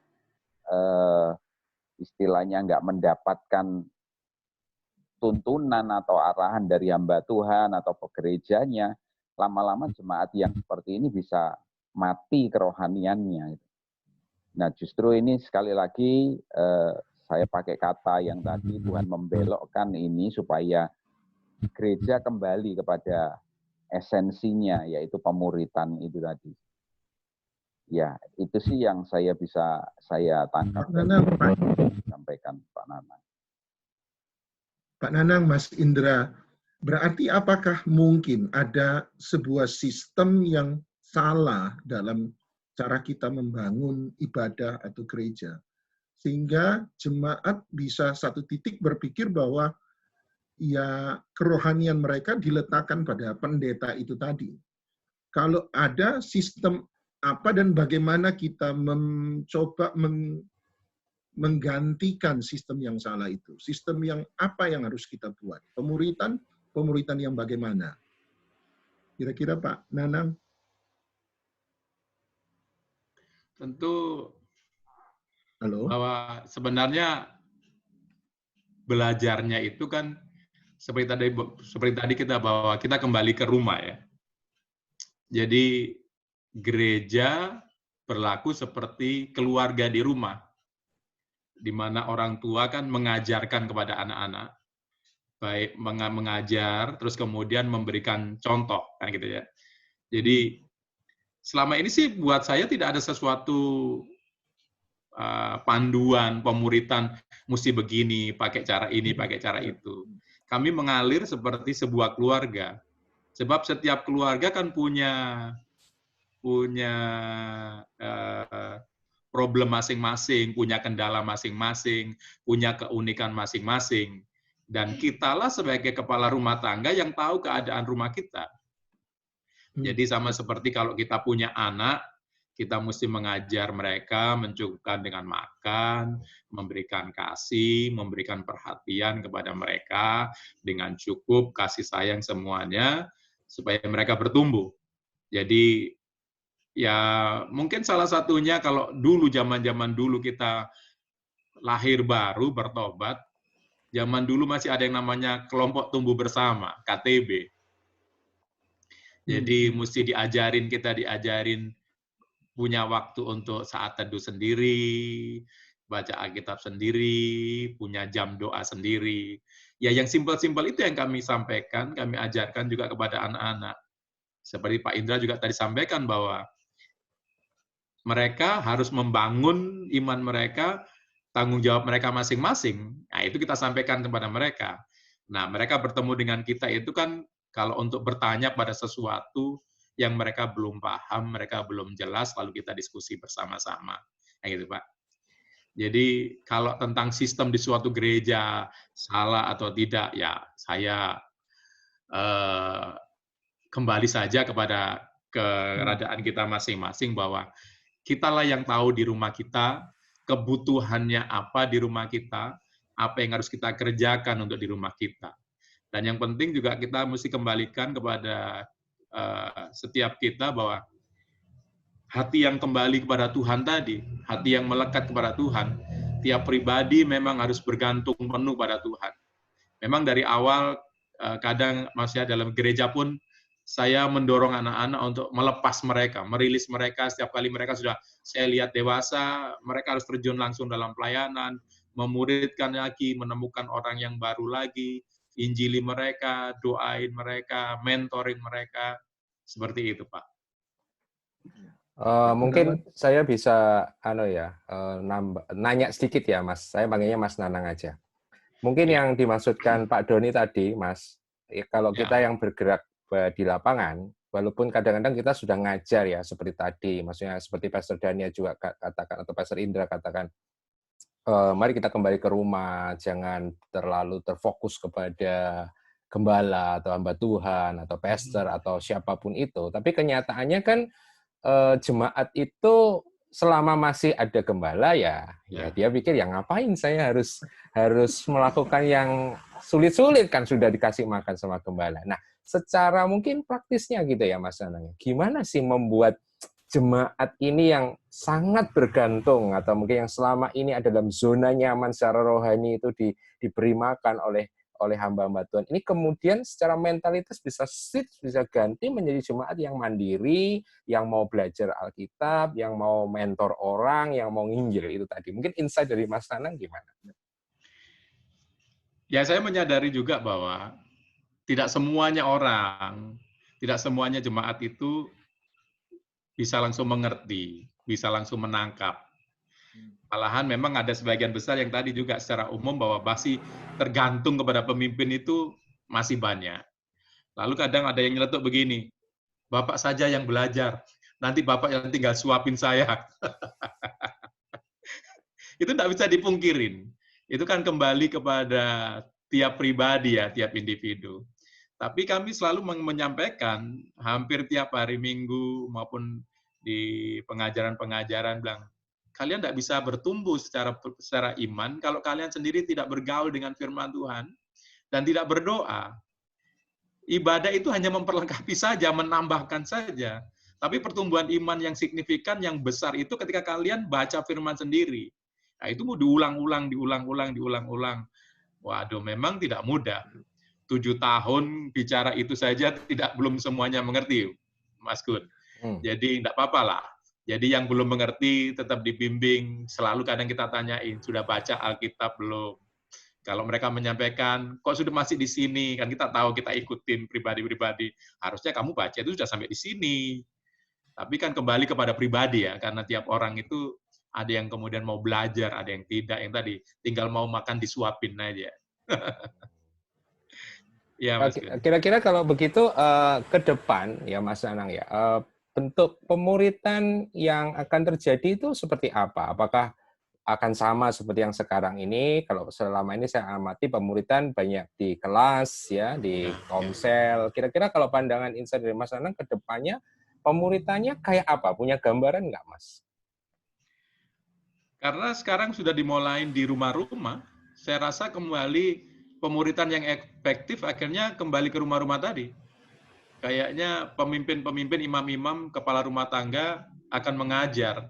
istilahnya nggak mendapatkan tuntunan atau arahan dari hamba Tuhan atau pegerejanya, lama-lama jemaat yang seperti ini bisa mati kerohaniannya. Nah, justru ini sekali lagi saya pakai kata yang tadi, Tuhan membelokkan ini supaya gereja kembali kepada esensinya, yaitu pemuritan itu tadi. Ya, itu sih yang saya tangkap dan sampaikan Pak Nanang. Pak Nanang, Mas Indra, berarti apakah mungkin ada sebuah sistem yang salah dalam cara kita membangun ibadah atau gereja, sehingga jemaat bisa satu titik berpikir bahwa ya kerohanian mereka diletakkan pada pendeta itu tadi. Kalau ada sistem apa dan bagaimana kita mencoba menggantikan sistem yang salah itu? Sistem yang apa yang harus kita buat? Pemuritan yang bagaimana? Kira-kira Pak Nanang? Tentu Halo? bahwa sebenarnya belajarnya itu kan seperti tadi kita bahwa kita kembali ke rumah ya. Jadi gereja berlaku seperti keluarga di rumah, di mana orang tua kan mengajarkan kepada anak-anak, baik mengajar, terus kemudian memberikan contoh, kan gitu ya. Jadi selama ini sih buat saya tidak ada sesuatu panduan pemuritan mesti begini, pakai cara ini, pakai cara itu. Kami mengalir seperti sebuah keluarga. Sebab setiap keluarga kan punya problem masing-masing, punya kendala masing-masing, punya keunikan masing-masing. Dan kitalah sebagai kepala rumah tangga yang tahu keadaan rumah kita. Jadi sama seperti kalau kita punya anak, kita mesti mengajar mereka, mencukupkan dengan makan, memberikan kasih, memberikan perhatian kepada mereka dengan cukup, kasih sayang semuanya, supaya mereka bertumbuh. Jadi ya mungkin salah satunya kalau dulu, zaman-zaman dulu kita lahir baru, bertobat, zaman dulu masih ada yang namanya kelompok tumbuh bersama, KTB. Jadi mesti kita diajarin punya waktu untuk saat teduh sendiri, baca Alkitab sendiri, punya jam doa sendiri. Ya yang simpel-simpel itu yang kami sampaikan, kami ajarkan juga kepada anak-anak. Seperti Pak Indra juga tadi sampaikan bahwa mereka harus membangun iman mereka, tanggung jawab mereka masing-masing. Nah, itu kita sampaikan kepada mereka. Nah, mereka bertemu dengan kita itu kan kalau untuk bertanya pada sesuatu yang mereka belum paham, mereka belum jelas, lalu kita diskusi bersama-sama. Nah, gitu, Pak. Jadi, kalau tentang sistem di suatu gereja salah atau tidak, ya saya kembali saja kepada keadaan kita masing-masing bahwa kitalah yang tahu di rumah kita, kebutuhannya apa di rumah kita, apa yang harus kita kerjakan untuk di rumah kita. Dan yang penting juga kita mesti kembalikan kepada setiap kita bahwa hati yang kembali kepada Tuhan tadi, hati yang melekat kepada Tuhan, tiap pribadi memang harus bergantung penuh pada Tuhan. Memang dari awal kadang masih dalam gereja pun saya mendorong anak-anak untuk melepas mereka, merilis mereka. Setiap kali mereka sudah saya lihat dewasa, mereka harus terjun langsung dalam pelayanan, memuridkan lagi, menemukan orang yang baru lagi, injili mereka, doain mereka, mentoring mereka, seperti itu, Pak. Mungkin saya bisa nanya sedikit ya, Mas. Saya panggilnya Mas Nanang aja. Mungkin yang dimaksudkan Pak Doni tadi, Mas, kalau kita yang bergerak di lapangan, walaupun kadang-kadang kita sudah ngajar ya, seperti tadi, maksudnya seperti Pastor Dania juga katakan, atau Pastor Indra katakan, mari kita kembali ke rumah, jangan terlalu terfokus kepada gembala atau hamba Tuhan atau pastor atau siapapun itu. Tapi kenyataannya kan jemaat itu selama masih ada gembala ya dia pikir ya ngapain saya harus melakukan yang sulit-sulit, kan sudah dikasih makan sama gembala. Nah, secara mungkin praktisnya gitu ya Mas Nanang, gimana sih membuat jemaat ini yang sangat bergantung atau mungkin yang selama ini ada dalam zona nyaman secara rohani itu diberi makan oleh hamba-hamba Tuhan ini, kemudian secara mentalitas bisa switch, bisa ganti menjadi jemaat yang mandiri, yang mau belajar Alkitab, yang mau mentor orang, yang mau nginjil itu tadi. Mungkin insight dari Mas Nanang gimana? Ya, saya menyadari juga bahwa tidak semuanya orang, tidak semuanya jemaat itu bisa langsung mengerti, bisa langsung menangkap. Malahan memang ada sebagian besar yang tadi juga secara umum bahwa masih tergantung kepada pemimpin itu masih banyak. Lalu kadang ada yang nyeletuk begini, Bapak saja yang belajar, nanti Bapak yang tinggal suapin saya. Itu tidak bisa dipungkirin. Itu kan kembali kepada tiap pribadi ya, tiap individu. Tapi kami selalu menyampaikan hampir tiap hari Minggu maupun di pengajaran-pengajaran bilang, kalian tidak bisa bertumbuh secara iman kalau kalian sendiri tidak bergaul dengan firman Tuhan dan tidak berdoa. Ibadah itu hanya memperlengkapi saja, menambahkan saja. Tapi pertumbuhan iman yang signifikan, yang besar itu ketika kalian baca firman sendiri. Nah, itu mau diulang-ulang. Waduh, memang tidak mudah. 7 tahun bicara itu saja belum semuanya mengerti, Mas Gun. Jadi tidak apa-apa lah. Jadi yang belum mengerti tetap dibimbing. Selalu kadang kita tanyain, sudah baca Alkitab belum? Kalau mereka menyampaikan, kok sudah masih di sini? Kan kita tahu, kita ikutin pribadi-pribadi. Harusnya kamu baca itu sudah sampai di sini. Tapi kan kembali kepada pribadi ya, karena tiap orang itu ada yang kemudian mau belajar, ada yang tidak. Yang tadi tinggal mau makan disuapin aja. Ya, Mas. Kira-kira kalau begitu ke depan ya Mas Nanang ya, bentuk pemuritan yang akan terjadi itu seperti apa? Apakah akan sama seperti yang sekarang ini? Kalau selama ini saya amati pemuritan banyak di kelas ya, di komsel. Kira-kira kalau pandangan insight dari Mas Nanang ke depannya pemuritannya kayak apa? Punya gambaran nggak, Mas? Karena sekarang sudah dimulai di rumah-rumah, saya rasa kembali pemuritan yang efektif akhirnya kembali ke rumah-rumah tadi. Kayaknya pemimpin-pemimpin, imam-imam, kepala rumah tangga akan mengajar.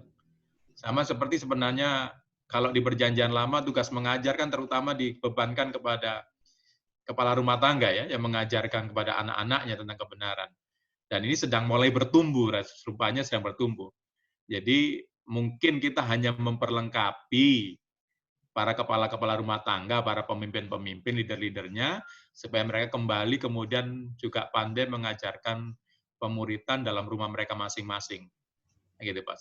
Sama seperti sebenarnya kalau di perjanjian lama tugas mengajar kan terutama dibebankan kepada kepala rumah tangga ya, yang mengajarkan kepada anak-anaknya tentang kebenaran. Dan ini sedang mulai bertumbuh, rupanya sedang bertumbuh. Jadi mungkin kita hanya memperlengkapi para kepala-kepala rumah tangga, para pemimpin-pemimpin, leader-leadernya, supaya mereka kembali kemudian juga pandai mengajarkan pemuritan dalam rumah mereka masing-masing. Gitu, Pak.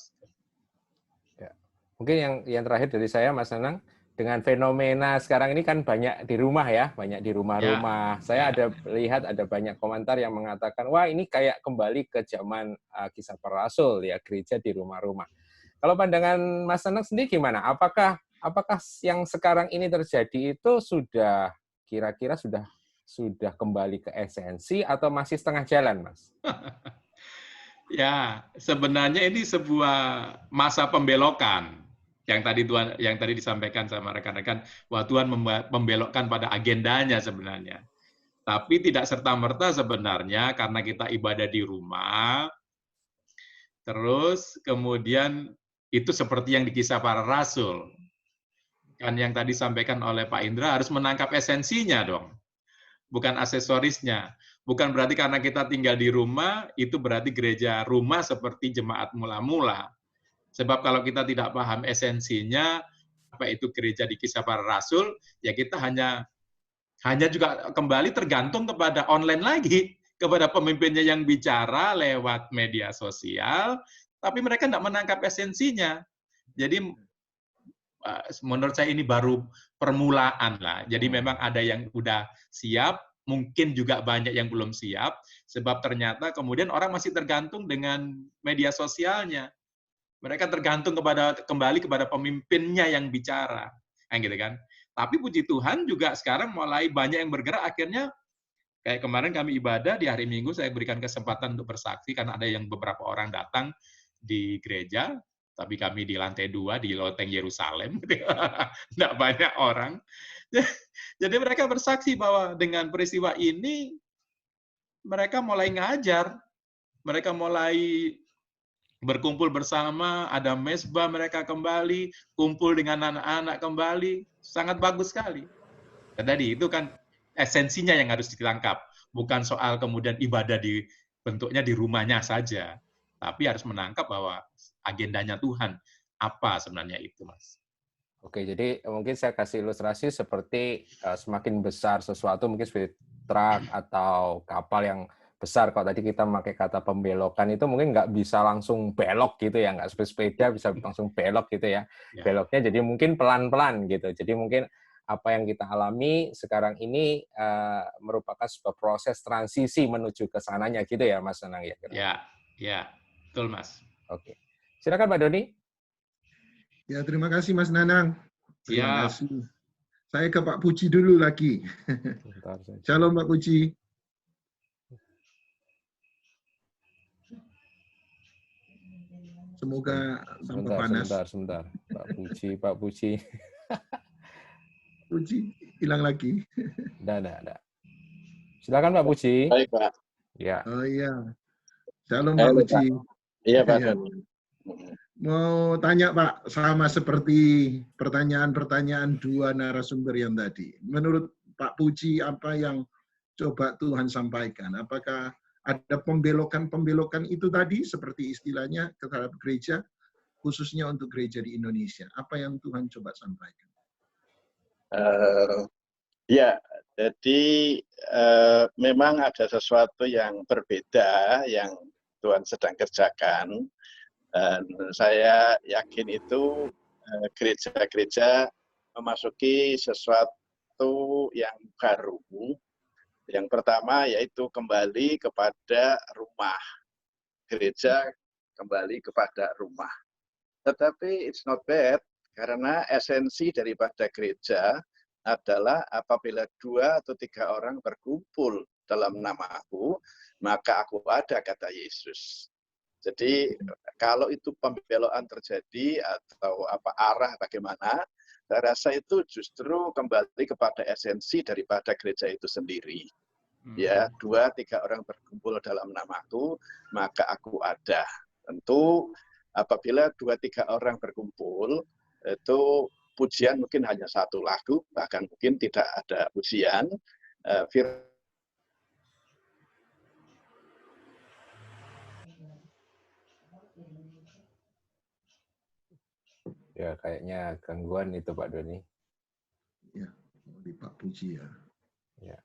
Ya. Mungkin yang terakhir dari saya, Mas Nanang, dengan fenomena sekarang ini kan banyak di rumah ya, banyak di rumah-rumah. Saya ada lihat ada banyak komentar yang mengatakan, wah ini kayak kembali ke zaman Kisah Para Rasul ya, gereja di rumah-rumah. Kalau pandangan Mas Nanang sendiri gimana? Apakah yang sekarang ini terjadi itu sudah kira-kira sudah kembali ke esensi atau masih setengah jalan, Mas? Ya, sebenarnya ini sebuah masa pembelokan yang tadi disampaikan sama rekan-rekan bahwa Tuhan membelokkan pada agendanya sebenarnya. Tapi tidak serta-merta sebenarnya karena kita ibadah di rumah, terus kemudian itu seperti yang di Kisah Para Rasul. Kan yang tadi sampaikan oleh Pak Indra harus menangkap esensinya dong, bukan aksesorisnya. Bukan berarti karena kita tinggal di rumah, itu berarti gereja rumah seperti jemaat mula-mula. Sebab kalau kita tidak paham esensinya, apa itu gereja di Kisah Para Rasul, ya kita hanya juga kembali tergantung kepada online lagi, kepada pemimpinnya yang bicara lewat media sosial, tapi mereka tidak menangkap esensinya. Jadi menurut saya ini baru permulaan lah. Jadi memang ada yang udah siap, mungkin juga banyak yang belum siap, sebab ternyata kemudian orang masih tergantung dengan media sosialnya. Mereka tergantung kembali kepada pemimpinnya yang bicara, gitu kan. Tapi puji Tuhan juga sekarang mulai banyak yang bergerak, akhirnya kayak kemarin kami ibadah di hari Minggu, saya berikan kesempatan untuk bersaksi karena ada yang beberapa orang datang di gereja, tapi kami di lantai 2 di loteng Yerusalem, tidak banyak orang. Jadi mereka bersaksi bahwa dengan peristiwa ini mereka mulai ngajar, mereka mulai berkumpul bersama, ada mesbah mereka kembali, kumpul dengan anak-anak kembali, sangat bagus sekali. Dan tadi itu kan esensinya yang harus ditangkap, bukan soal kemudian ibadah bentuknya di rumahnya saja, tapi harus menangkap bahwa agendanya Tuhan apa sebenarnya itu, Mas. Oke, jadi mungkin saya kasih ilustrasi seperti semakin besar sesuatu, mungkin seperti truk atau kapal yang besar. Kalau tadi kita memakai kata pembelokan itu mungkin nggak bisa langsung belok gitu ya, nggak seperti sepeda bisa langsung belok gitu ya. Beloknya jadi mungkin pelan-pelan gitu. Jadi mungkin apa yang kita alami sekarang ini merupakan sebuah proses transisi menuju ke sananya gitu ya, Mas Nanang ya? Ya, betul Mas. Oke, silakan Pak Doni. Ya, terima kasih Mas Nanang. Terima kasih. Saya ke Pak Puji dulu lagi. Shalom Pak Puji. Semoga tanpa panas. Sebentar. Pak Puji. Puji hilang lagi. Nggak. Silakan Pak Puji. Baik Pak. Ya. Oh iya. Shalom Pak Puji. Iya Pak. Ya. Mau tanya Pak, sama seperti pertanyaan-pertanyaan dua narasumber yang tadi. Menurut Pak Puji, apa yang coba Tuhan sampaikan? Apakah ada pembelokan-pembelokan itu tadi, seperti istilahnya terhadap gereja, khususnya untuk gereja di Indonesia? Apa yang Tuhan coba sampaikan? Ya, jadi memang ada sesuatu yang berbeda yang Tuhan sedang kerjakan. Dan saya yakin itu gereja-gereja memasuki sesuatu yang baru. Yang pertama yaitu kembali kepada rumah. Gereja kembali kepada rumah. Tetapi it's not bad, karena esensi daripada gereja adalah apabila 2 atau 3 orang berkumpul dalam nama-Aku, maka Aku ada, kata Yesus. Jadi kalau itu pembelokan terjadi atau arah bagaimana, saya rasa itu justru kembali kepada esensi daripada gereja itu sendiri. Ya, 2-3 orang berkumpul dalam nama-Aku, maka Aku ada. Tentu apabila 2-3 orang berkumpul, itu pujian mungkin hanya 1 lagu, bahkan mungkin tidak ada pujian. Ya, kayaknya gangguan itu Pak Doni. Ya, di Pak Puji ya. Ya.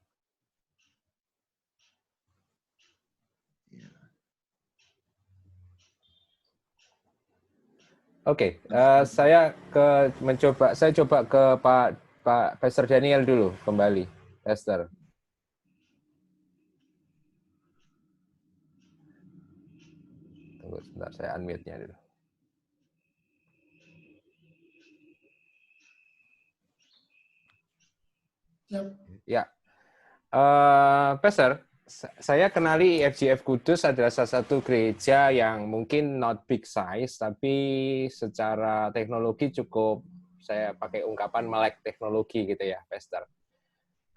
Oke, saya coba ke Pak Pastor Daniel dulu kembali, Pastor. Tunggu sebentar, saya unmute-nya dulu. Ya, Pastor, saya kenali IFGF Kudus adalah salah satu gereja yang mungkin not big size, tapi secara teknologi cukup, saya pakai ungkapan melek teknologi gitu ya, Pastor.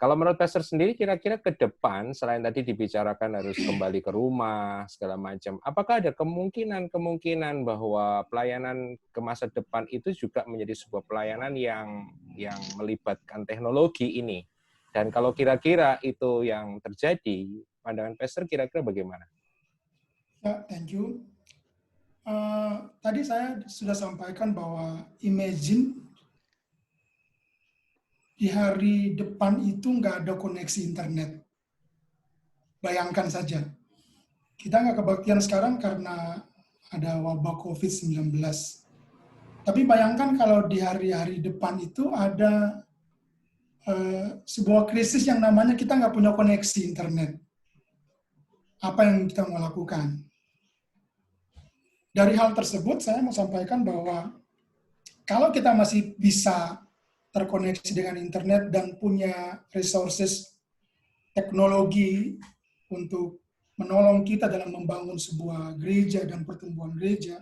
Kalau menurut Pastor sendiri, kira-kira ke depan, selain tadi dibicarakan harus kembali ke rumah, segala macam, apakah ada kemungkinan bahwa pelayanan ke masa depan itu juga menjadi sebuah pelayanan yang melibatkan teknologi ini? Dan kalau kira-kira itu yang terjadi, pandangan Pastor kira-kira bagaimana? Ya, thank you. Tadi saya sudah sampaikan bahwa imagine di hari depan itu nggak ada koneksi internet. Bayangkan saja. Kita nggak kebaktian sekarang karena ada wabah COVID-19. Tapi bayangkan kalau di hari-hari depan itu ada sebuah krisis yang namanya kita nggak punya koneksi internet. Apa yang kita mau lakukan? Dari hal tersebut, saya mau sampaikan bahwa kalau kita masih bisa terkoneksi dengan internet dan punya resources teknologi untuk menolong kita dalam membangun sebuah gereja dan pertumbuhan gereja,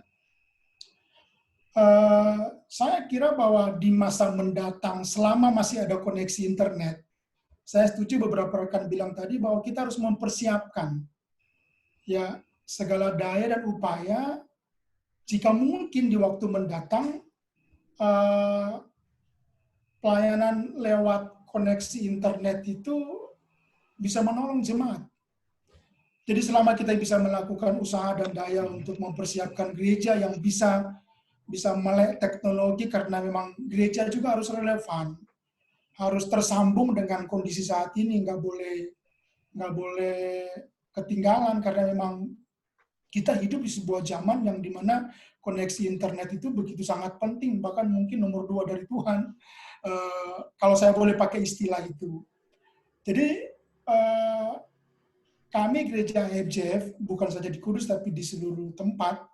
saya kira bahwa di masa mendatang, selama masih ada koneksi internet, saya setuju beberapa rekan bilang tadi bahwa kita harus mempersiapkan ya segala daya dan upaya jika mungkin di waktu mendatang pelayanan lewat koneksi internet itu bisa menolong jemaat. Jadi selama kita bisa melakukan usaha dan daya untuk mempersiapkan gereja yang bisa melek teknologi, karena memang gereja juga harus relevan, harus tersambung dengan kondisi saat ini, nggak boleh ketinggalan, karena memang kita hidup di sebuah zaman yang dimana koneksi internet itu begitu sangat penting, bahkan mungkin nomor 2 dari Tuhan. Kalau saya boleh pakai istilah itu. Jadi kami gereja FJF, bukan saja di Kudus tapi di seluruh tempat,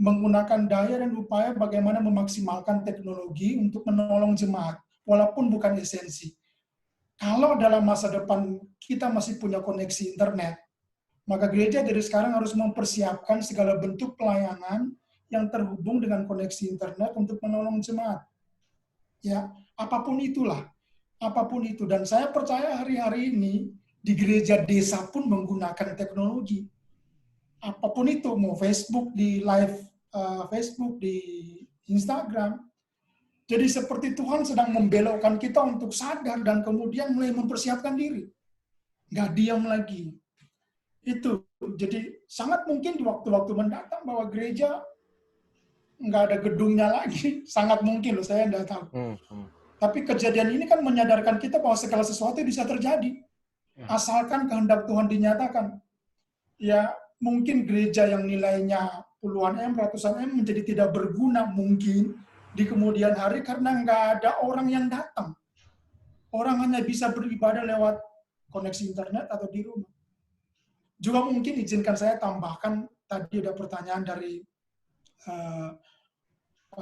menggunakan daya dan upaya bagaimana memaksimalkan teknologi untuk menolong jemaat, walaupun bukan esensi. Kalau dalam masa depan kita masih punya koneksi internet, maka gereja dari sekarang harus mempersiapkan segala bentuk pelayanan yang terhubung dengan koneksi internet untuk menolong jemaat. Ya, apapun itulah, apapun itu. Dan saya percaya hari-hari ini di gereja desa pun menggunakan teknologi. Apapun itu, mau Facebook, di live Facebook, di Instagram. Jadi seperti Tuhan sedang membelokkan kita untuk sadar dan kemudian mulai mempersiapkan diri. Nggak diam lagi. Itu, jadi sangat mungkin di waktu-waktu mendatang bahwa gereja nggak ada gedungnya lagi. Sangat mungkin loh, saya nggak tahu. Tapi kejadian ini kan menyadarkan kita bahwa segala sesuatu bisa terjadi. Asalkan kehendak Tuhan dinyatakan. Ya, mungkin gereja yang nilainya puluhan M, ratusan M menjadi tidak berguna mungkin di kemudian hari karena nggak ada orang yang datang. Orang hanya bisa beribadah lewat koneksi internet atau di rumah. Juga mungkin izinkan saya tambahkan, tadi ada pertanyaan dari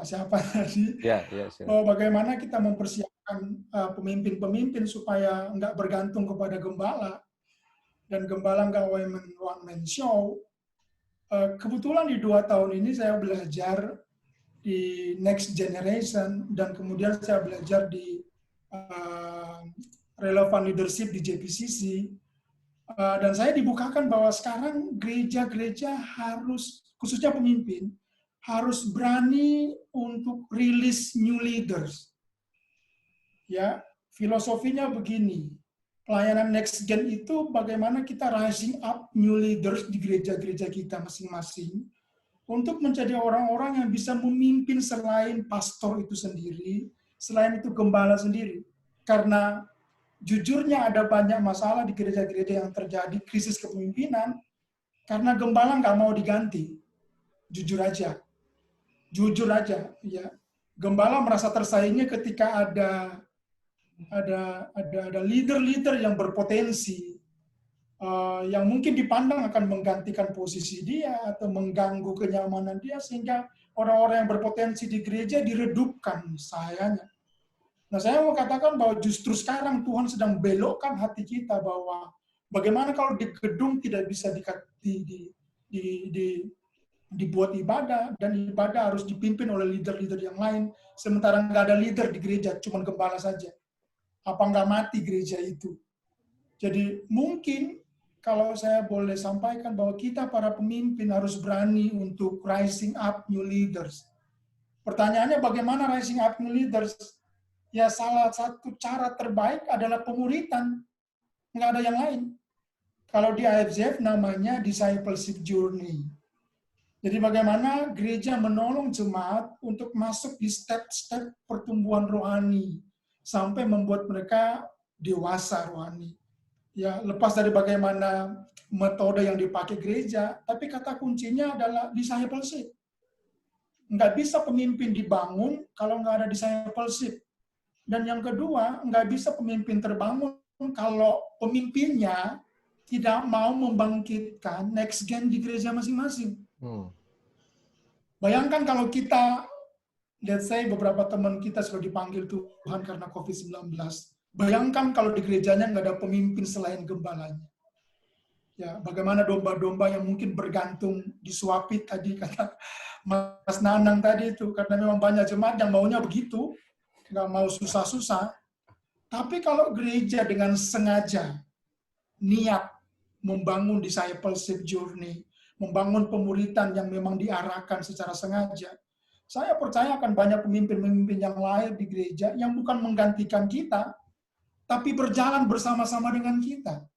siapa tadi, bahwa bagaimana kita mempersiapkan pemimpin-pemimpin supaya nggak bergantung kepada gembala, dan gembala nggak one-man show. Kebetulan di 2 tahun ini saya belajar di Next Generation, dan kemudian saya belajar di Relevant Leadership di JPCC, dan saya dibukakan bahwa sekarang gereja-gereja harus, khususnya pemimpin, harus berani untuk rilis new leaders. Ya, filosofinya begini, pelayanan next gen itu bagaimana kita rising up new leaders di gereja-gereja kita masing-masing untuk menjadi orang-orang yang bisa memimpin selain pastor itu sendiri, selain itu gembala sendiri. Karena jujurnya ada banyak masalah di gereja-gereja yang terjadi krisis kepemimpinan karena gembala nggak mau diganti. Jujur aja, ya. Gembala merasa tersaingnya ketika ada leader-leader yang berpotensi, yang mungkin dipandang akan menggantikan posisi dia atau mengganggu kenyamanan dia, sehingga orang-orang yang berpotensi di gereja diredupkan sayanya. Nah, saya mau katakan bahwa justru sekarang Tuhan sedang belokkan hati kita bahwa bagaimana kalau di gedung tidak bisa dibuat ibadah, dan ibadah harus dipimpin oleh leader-leader yang lain, sementara nggak ada leader di gereja, cuma gembala saja. Apa nggak mati gereja itu? Jadi mungkin kalau saya boleh sampaikan bahwa kita para pemimpin harus berani untuk rising up new leaders. Pertanyaannya bagaimana rising up new leaders? Ya salah satu cara terbaik adalah pemuritan. Nggak ada yang lain. Kalau di IFZF namanya discipleship journey. Jadi bagaimana gereja menolong jemaat untuk masuk di step-step pertumbuhan rohani sampai membuat mereka dewasa rohani. Ya, lepas dari bagaimana metode yang dipakai gereja, tapi kata kuncinya adalah discipleship. Nggak bisa pemimpin dibangun kalau nggak ada discipleship. Dan yang kedua, nggak bisa pemimpin terbangun kalau pemimpinnya tidak mau membangkitkan next gen di gereja masing-masing. Bayangkan kalau kita, let's say beberapa teman kita sudah dipanggil Tuhan karena COVID-19. Bayangkan kalau di gerejanya nggak ada pemimpin selain gembalanya. Ya, bagaimana domba-domba yang mungkin bergantung disuapi tadi kata Mas Nanang tadi itu, karena memang banyak jemaat yang maunya begitu, nggak mau susah-susah. Tapi kalau gereja dengan sengaja niat membangun discipleship journey, membangun pemuritan yang memang diarahkan secara sengaja, saya percaya akan banyak pemimpin-pemimpin yang lahir di gereja yang bukan menggantikan kita, tapi berjalan bersama-sama dengan kita,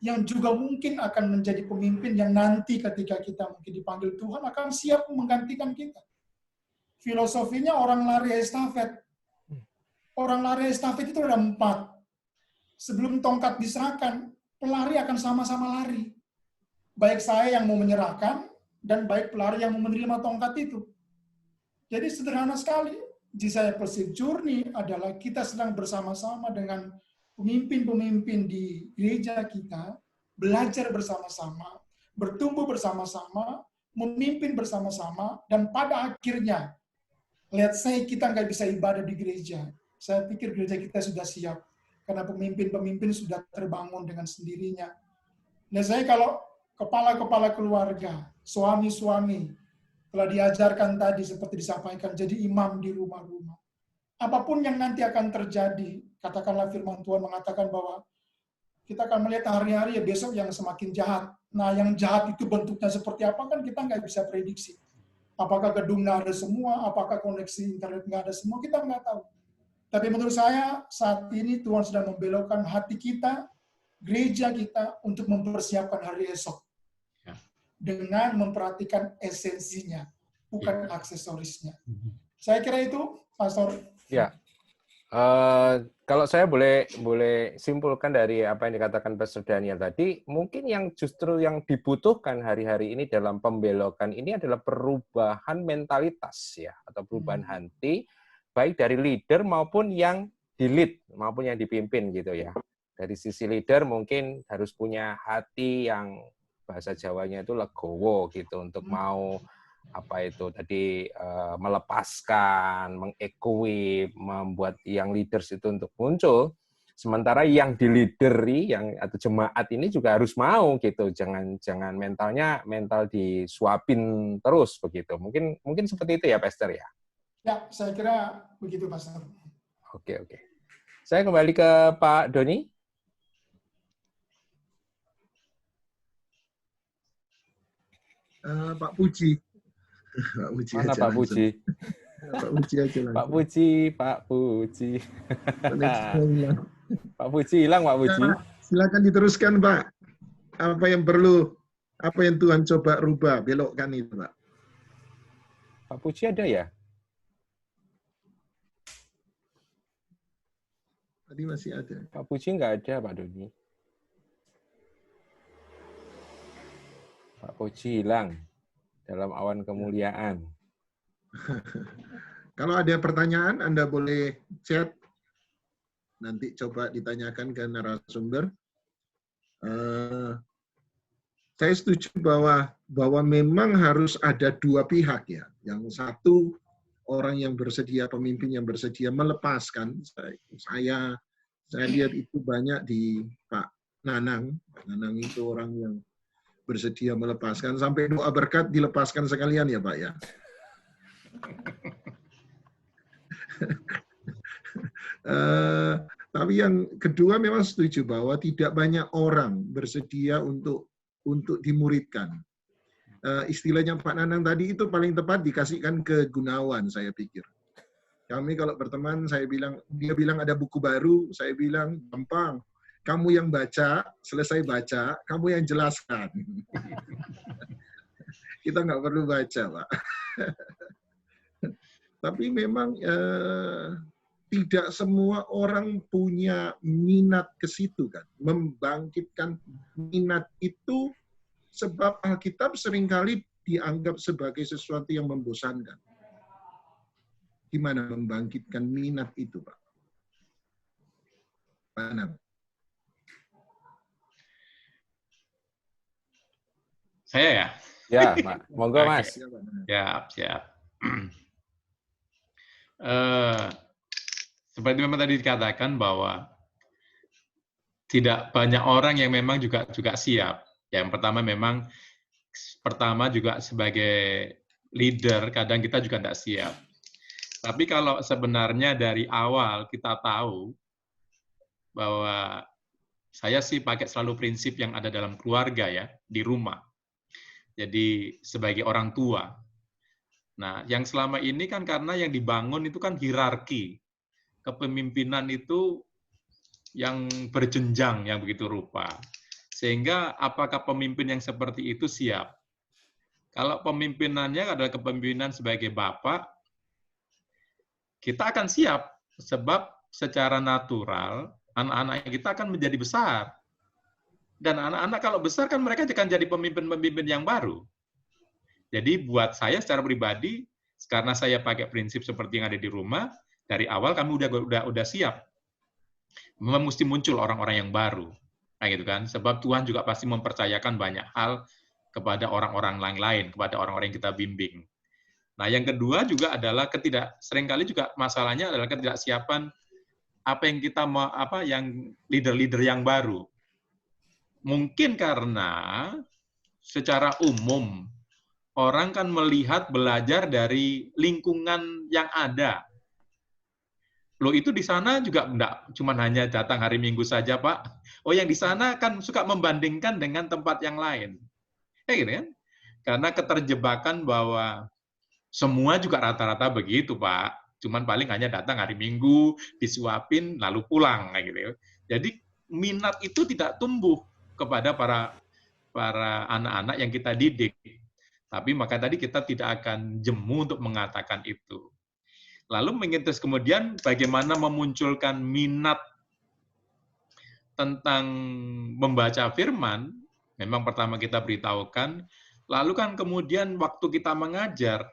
yang juga mungkin akan menjadi pemimpin yang nanti ketika kita mungkin dipanggil Tuhan akan siap menggantikan kita. Filosofinya orang lari estafet. Orang lari estafet itu ada 4. Sebelum tongkat diserahkan, pelari akan sama-sama lari. Baik saya yang mau menyerahkan, dan baik pelari yang mau menerima tongkat itu. Jadi sederhana sekali. Discipleship journey adalah kita sedang bersama-sama dengan pemimpin-pemimpin di gereja kita, belajar bersama-sama, bertumbuh bersama-sama, memimpin bersama-sama, dan pada akhirnya, let's say kita nggak bisa ibadah di gereja. Saya pikir gereja kita sudah siap, karena pemimpin-pemimpin sudah terbangun dengan sendirinya. Nah, saya kalau kepala-kepala keluarga, suami-suami, telah diajarkan tadi seperti disampaikan, jadi imam di rumah-rumah. Apapun yang nanti akan terjadi, katakanlah firman Tuhan mengatakan bahwa kita akan melihat hari-hari ya besok yang semakin jahat. Nah, yang jahat itu bentuknya seperti apa kan kita nggak bisa prediksi. Apakah gedung nggak ada semua, apakah koneksi internet nggak ada semua, kita nggak tahu. Tapi menurut saya saat ini Tuhan sedang membelokkan hati kita, gereja kita untuk mempersiapkan hari esok. Dengan memperhatikan esensinya, bukan aksesorisnya. Saya kira itu, Pastor. Ya, kalau saya boleh simpulkan dari apa yang dikatakan Pastor Daniel tadi, mungkin yang justru yang dibutuhkan hari-hari ini dalam pembelokan ini adalah perubahan mentalitas ya, atau perubahan hati, baik dari leader maupun yang di-lead, maupun yang dipimpin gitu ya. Dari sisi leader mungkin harus punya hati yang bahasa Jawanya itu legowo gitu untuk mau apa itu tadi melepaskan, mengequip, membuat yang leaders itu untuk muncul. Sementara yang dilideri atau jemaat ini juga harus mau gitu. Jangan mental disuapin terus begitu. Mungkin seperti itu ya, Pastor ya. Ya, saya kira begitu, Pastor. Oke. Saya kembali ke Pak Doni. Pak Puji. Pak Puji mana aja Pak Puji? Pak Puji aja langsung. Pak Puji. Pak Puji hilang, Pak Puji. Silakan diteruskan, Pak. Apa yang Tuhan coba rubah, belokkan itu, Pak. Pak Puji ada ya? Tadi masih ada. Pak Puji nggak ada, Pak Doni. Pak Puji hilang dalam awan kemuliaan. Kalau ada pertanyaan, Anda boleh chat. Nanti coba ditanyakan ke narasumber. Saya setuju bahwa memang harus ada dua pihak ya. Yang satu orang yang bersedia, pemimpin yang bersedia melepaskan. Saya lihat itu banyak di Pak Nanang. Pak Nanang itu orang yang bersedia melepaskan, sampai doa berkat dilepaskan sekalian ya Pak ya. Tapi yang kedua memang setuju bahwa tidak banyak orang bersedia untuk dimuridkan. Istilahnya Pak Nanang tadi itu paling tepat dikasihkan ke Gunawan, saya pikir. Kami kalau berteman, dia bilang ada buku baru, saya bilang gampang. Kamu yang baca, selesai baca, kamu yang jelaskan. Kita nggak perlu baca, Pak. Tapi memang tidak semua orang punya minat ke situ kan. Membangkitkan minat itu sebab Alkitab seringkali dianggap sebagai sesuatu yang membosankan. Gimana membangkitkan minat itu, Pak? Mana? Saya ya? Ya, monggo Mas. Siap. Seperti memang tadi dikatakan bahwa tidak banyak orang yang memang juga siap. Yang pertama juga sebagai leader, kadang kita juga tidak siap. Tapi kalau sebenarnya dari awal kita tahu bahwa saya sih pakai selalu prinsip yang ada dalam keluarga ya, di rumah. Jadi sebagai orang tua. Nah, yang selama ini kan karena yang dibangun itu kan hierarki. Kepemimpinan itu yang berjenjang yang begitu rupa. Sehingga apakah pemimpin yang seperti itu siap? Kalau pemimpinannya adalah kepemimpinan sebagai bapak, kita akan siap. Sebab secara natural, anak-anak kita akan menjadi besar. Dan anak-anak kalau besar kan mereka akan jadi pemimpin-pemimpin yang baru. Jadi buat saya secara pribadi, karena saya pakai prinsip seperti yang ada di rumah, dari awal kami udah siap. Memang mesti muncul orang-orang yang baru. Nah, gitu kan? Sebab Tuhan juga pasti mempercayakan banyak hal kepada orang-orang lain, kepada orang-orang yang kita bimbing. Nah, yang kedua juga adalah seringkali juga masalahnya adalah ketidaksiapan yang leader-leader yang baru. Mungkin karena secara umum orang kan melihat belajar dari lingkungan yang ada. Loh itu di sana juga enggak cuma hanya datang hari Minggu saja, Pak. Oh yang di sana kan suka membandingkan dengan tempat yang lain. Gitu kan? Karena keterjebakan bahwa semua juga rata-rata begitu, Pak. Cuman paling hanya datang hari Minggu, disuapin, lalu pulang. Kayak gitu. Jadi minat itu tidak tumbuh kepada para anak-anak yang kita didik. Tapi maka tadi kita tidak akan jemu untuk mengatakan itu. Lalu terus kemudian bagaimana memunculkan minat tentang membaca firman, memang pertama kita beritahukan, lalu kan kemudian waktu kita mengajar,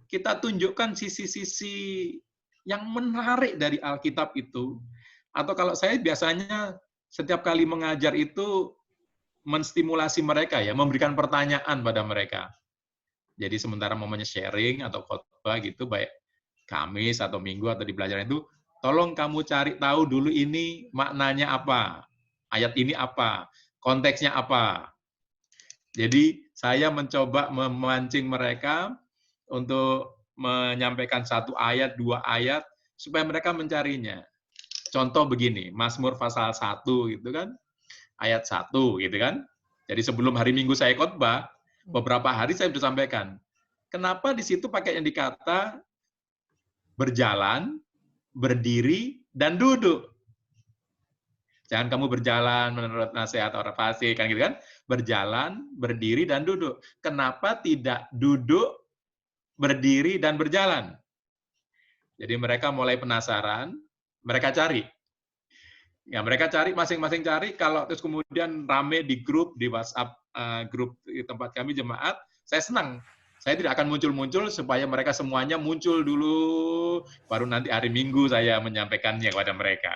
kita tunjukkan sisi-sisi yang menarik dari Alkitab itu. Atau kalau saya biasanya setiap kali mengajar itu menstimulasi mereka ya, memberikan pertanyaan pada mereka. Jadi sementara momennya sharing atau khotbah gitu, baik Kamis atau Minggu atau di pelajaran itu, tolong kamu cari tahu dulu ini maknanya apa, ayat ini apa, konteksnya apa. Jadi saya mencoba memancing mereka untuk menyampaikan satu ayat, dua ayat, supaya mereka mencarinya. Contoh begini, Mazmur pasal 1 gitu kan, ayat 1 gitu kan. Jadi sebelum hari Minggu saya khotbah, beberapa hari saya sudah sampaikan. Kenapa di situ pakai yang dikata berjalan, berdiri, dan duduk. Jangan kamu berjalan menurut nasihat orang fasik, kan gitu kan? Berjalan, berdiri, dan duduk. Kenapa tidak duduk, berdiri, dan berjalan? Jadi mereka mulai penasaran, mereka cari. Ya, mereka cari, masing-masing cari, kalau terus kemudian rame di grup, di WhatsApp, grup di tempat kami jemaat, saya senang. Saya tidak akan muncul-muncul supaya mereka semuanya muncul dulu, baru nanti hari Minggu saya menyampaikannya kepada mereka.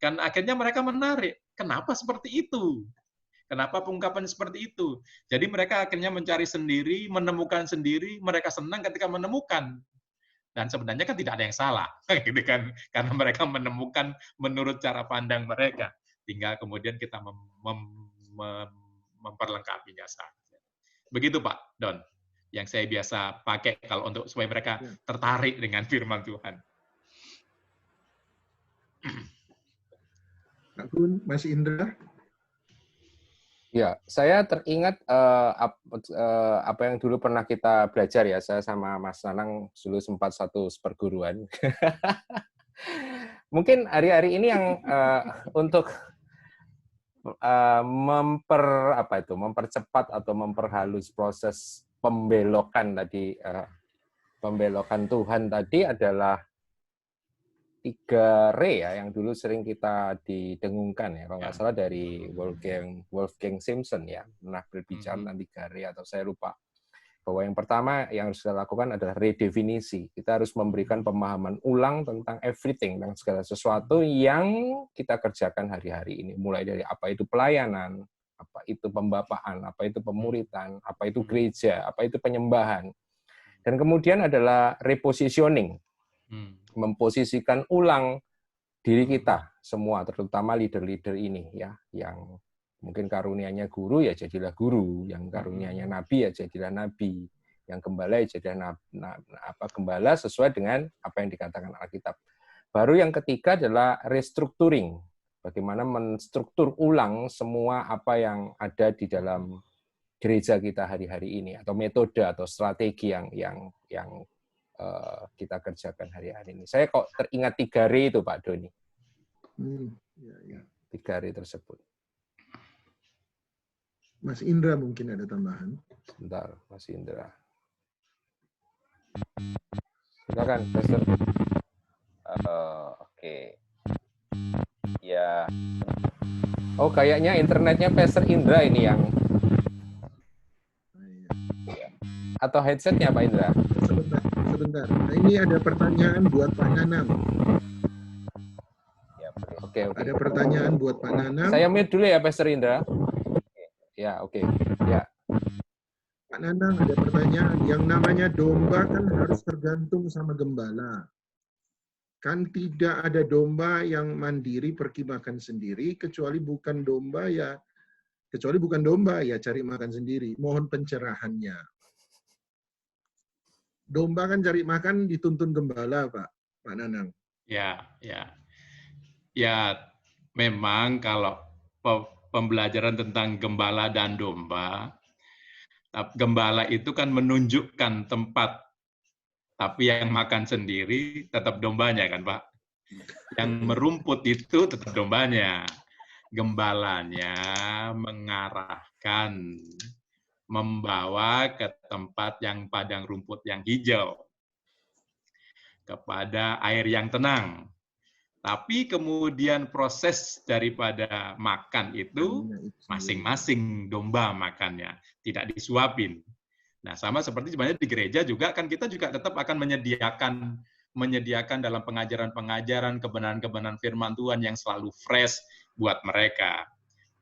Kan akhirnya mereka menarik. Kenapa seperti itu? Kenapa pengungkapan seperti itu? Jadi mereka akhirnya mencari sendiri, menemukan sendiri, mereka senang ketika menemukan. Dan sebenarnya kan tidak ada yang salah, gitu kan? Karena mereka menemukan menurut cara pandang mereka. Tinggal kemudian kita memperlengkapinya saja. Begitu Pak Don, yang saya biasa pakai kalau untuk supaya mereka tertarik dengan firman Tuhan. Pak Gun, Mas Indra. Ya, saya teringat apa yang dulu pernah kita belajar ya. Saya sama Mas Nanang dulu sempat satu perguruan. Mungkin hari-hari ini yang untuk mempercepat atau memperhalus proses pembelokan tadi, pembelokan Tuhan tadi adalah 3 re ya, yang dulu sering kita didengungkan ya, kalau nggak salah dari Wolfgang Simpson ya, pernah berbicara tentang 3 re atau saya lupa. Bahwa yang pertama yang harus kita lakukan adalah redefinisi. Kita harus memberikan pemahaman ulang tentang everything, tentang segala sesuatu yang kita kerjakan hari-hari ini. Mulai dari apa itu pelayanan, apa itu pembapaan, apa itu pemuritan, apa itu gereja, apa itu penyembahan. Dan kemudian adalah repositioning. Memposisikan ulang diri kita semua, terutama leader-leader ini ya, yang mungkin karunianya guru ya jadilah guru, yang karunianya nabi ya jadilah nabi, yang gembala ya jadilah gembala sesuai dengan apa yang dikatakan Alkitab. Baru yang ketiga adalah restructuring, bagaimana menstruktur ulang semua apa yang ada di dalam gereja kita hari-hari ini, atau metode atau strategi yang kita kerjakan hari-hari ini. Saya kok teringat 3 re itu Pak Doni. 3 re tersebut. Mas Indra mungkin ada tambahan. Sebentar, Mas Indra. Silakan, Pastor. Oke. Ya. Oh, kayaknya internetnya Pastor Indra ini yang. Atau headsetnya Pak Indra? Sebentar. Nah, ini ada pertanyaan buat Pak Nanang. Oke. Ada pertanyaan buat Pak Nanang. Saya mute dulu ya, Pastor Indra. Ya, oke. Ya. Pak Nanang, ada pertanyaan. Yang namanya domba kan harus tergantung sama gembala. Kan tidak ada domba yang mandiri pergi makan sendiri, kecuali bukan domba ya cari makan sendiri. Mohon pencerahannya. Domba kan cari makan dituntun gembala, Pak Nanang. Ya, memang kalau pembelajaran tentang gembala dan domba, gembala itu kan menunjukkan tempat, tapi yang makan sendiri tetap dombanya kan, Pak? Yang merumput itu tetap dombanya. Gembalanya mengarahkan, membawa ke tempat yang padang rumput yang hijau, kepada air yang tenang. Tapi kemudian proses daripada makan itu masing-masing domba makannya, tidak disuapin. Nah, sama seperti sebenarnya di gereja juga kan kita juga tetap akan menyediakan dalam pengajaran-pengajaran kebenaran-kebenaran firman Tuhan yang selalu fresh buat mereka.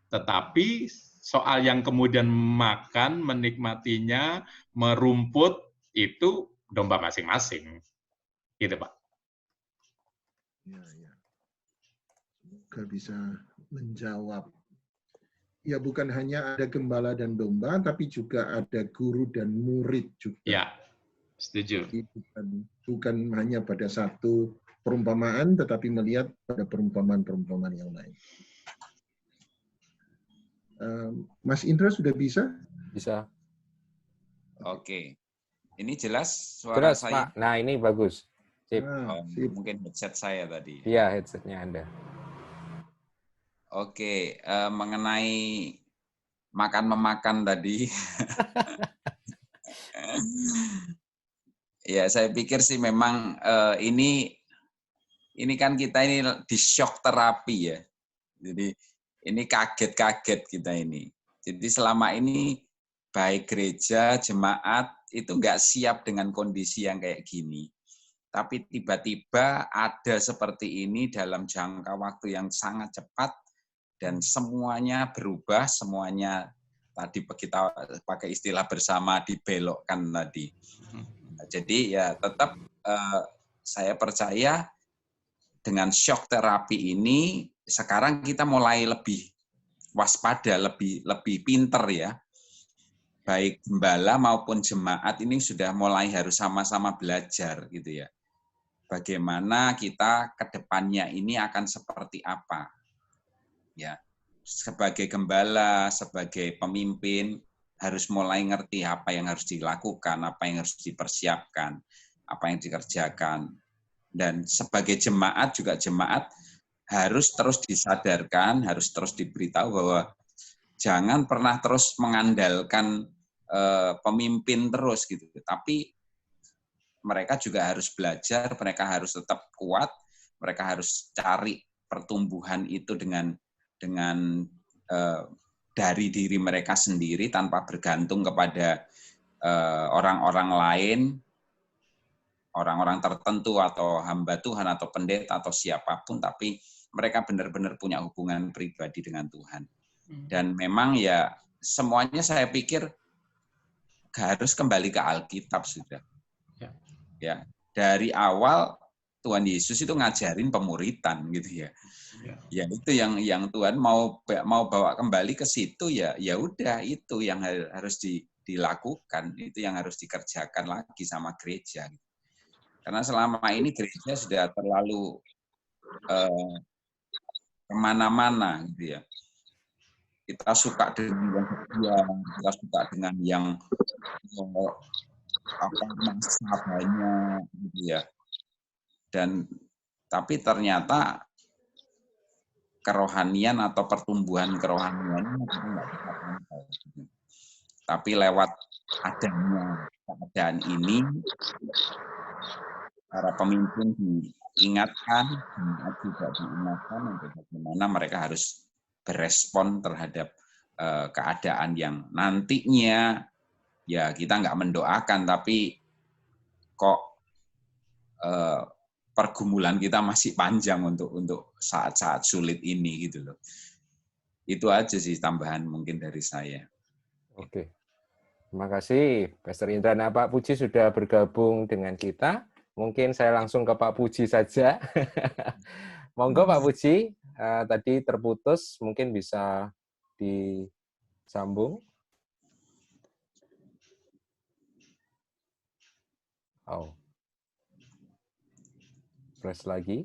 Tetapi soal yang kemudian makan, menikmatinya, merumput, itu domba masing-masing. Gitu, Pak. Ya. Semoga bisa menjawab. Ya, bukan hanya ada gembala dan domba, tapi juga ada guru dan murid juga. Ya, setuju. Jadi bukan hanya pada satu perumpamaan, tetapi melihat pada perumpamaan-perumpamaan yang lain. Mas Indra sudah bisa? Bisa. Oke. Ini jelas suara Jelas, saya? Pak. Nah, ini bagus. Sip. Sip. Mungkin headset saya tadi. Iya, headsetnya Anda. Oke, mengenai makan-memakan tadi. Ya, saya pikir sih memang ini kan kita ini di shock terapi ya. Jadi ini kaget-kaget kita ini. Jadi selama ini baik gereja, jemaat itu nggak siap dengan kondisi yang kayak gini. Tapi tiba-tiba ada seperti ini dalam jangka waktu yang sangat cepat dan semuanya berubah, semuanya tadi kita pakai istilah bersama dibelokkan tadi. Jadi ya tetap saya percaya dengan shock terapi ini sekarang kita mulai lebih waspada, lebih pinter ya. Baik gembala maupun jemaat ini sudah mulai harus sama-sama belajar gitu ya. Bagaimana kita ke depannya ini akan seperti apa. ya. Sebagai gembala, sebagai pemimpin, harus mulai ngerti apa yang harus dilakukan, apa yang harus dipersiapkan, apa yang dikerjakan. Dan sebagai jemaat juga jemaat harus terus disadarkan, harus terus diberitahu bahwa jangan pernah terus mengandalkan pemimpin terus gitu. Tapi mereka juga harus belajar, mereka harus tetap kuat, mereka harus cari pertumbuhan itu dengan dari diri mereka sendiri tanpa bergantung kepada orang-orang lain, orang-orang tertentu atau hamba Tuhan atau pendeta atau siapapun, tapi mereka benar-benar punya hubungan pribadi dengan Tuhan. Dan memang ya semuanya saya pikir harus kembali ke Alkitab sudah. Ya, dari awal Tuhan Yesus itu ngajarin pemuritan gitu ya. Ya itu yang Tuhan mau bawa kembali ke situ ya udah itu yang harus dilakukan, itu yang harus dikerjakan lagi sama gereja. Karena selama ini gereja sudah terlalu kemana-mana gitu ya. Kita suka dengan yang setia, kita suka dengan yang masa banyak gitu ya. Tapi ternyata kerohanian atau pertumbuhan kerohanian kita nggak bisa pantau. Tapi lewat adanya keadaan ini, para pemimpin diingatkan, jemaat juga diingatkan untuk bagaimana mereka harus berespon terhadap keadaan yang nantinya ya kita nggak mendoakan, tapi kok pergumulan kita masih panjang untuk saat-saat sulit ini gitu loh. Itu aja sih tambahan mungkin dari saya. Oke. Terima kasih Pastor Indra. Nah, Pak Puji sudah bergabung dengan kita. Mungkin saya langsung ke Pak Puji saja. Monggo Pak Puji, tadi terputus, mungkin bisa disambung. Oh. Press lagi.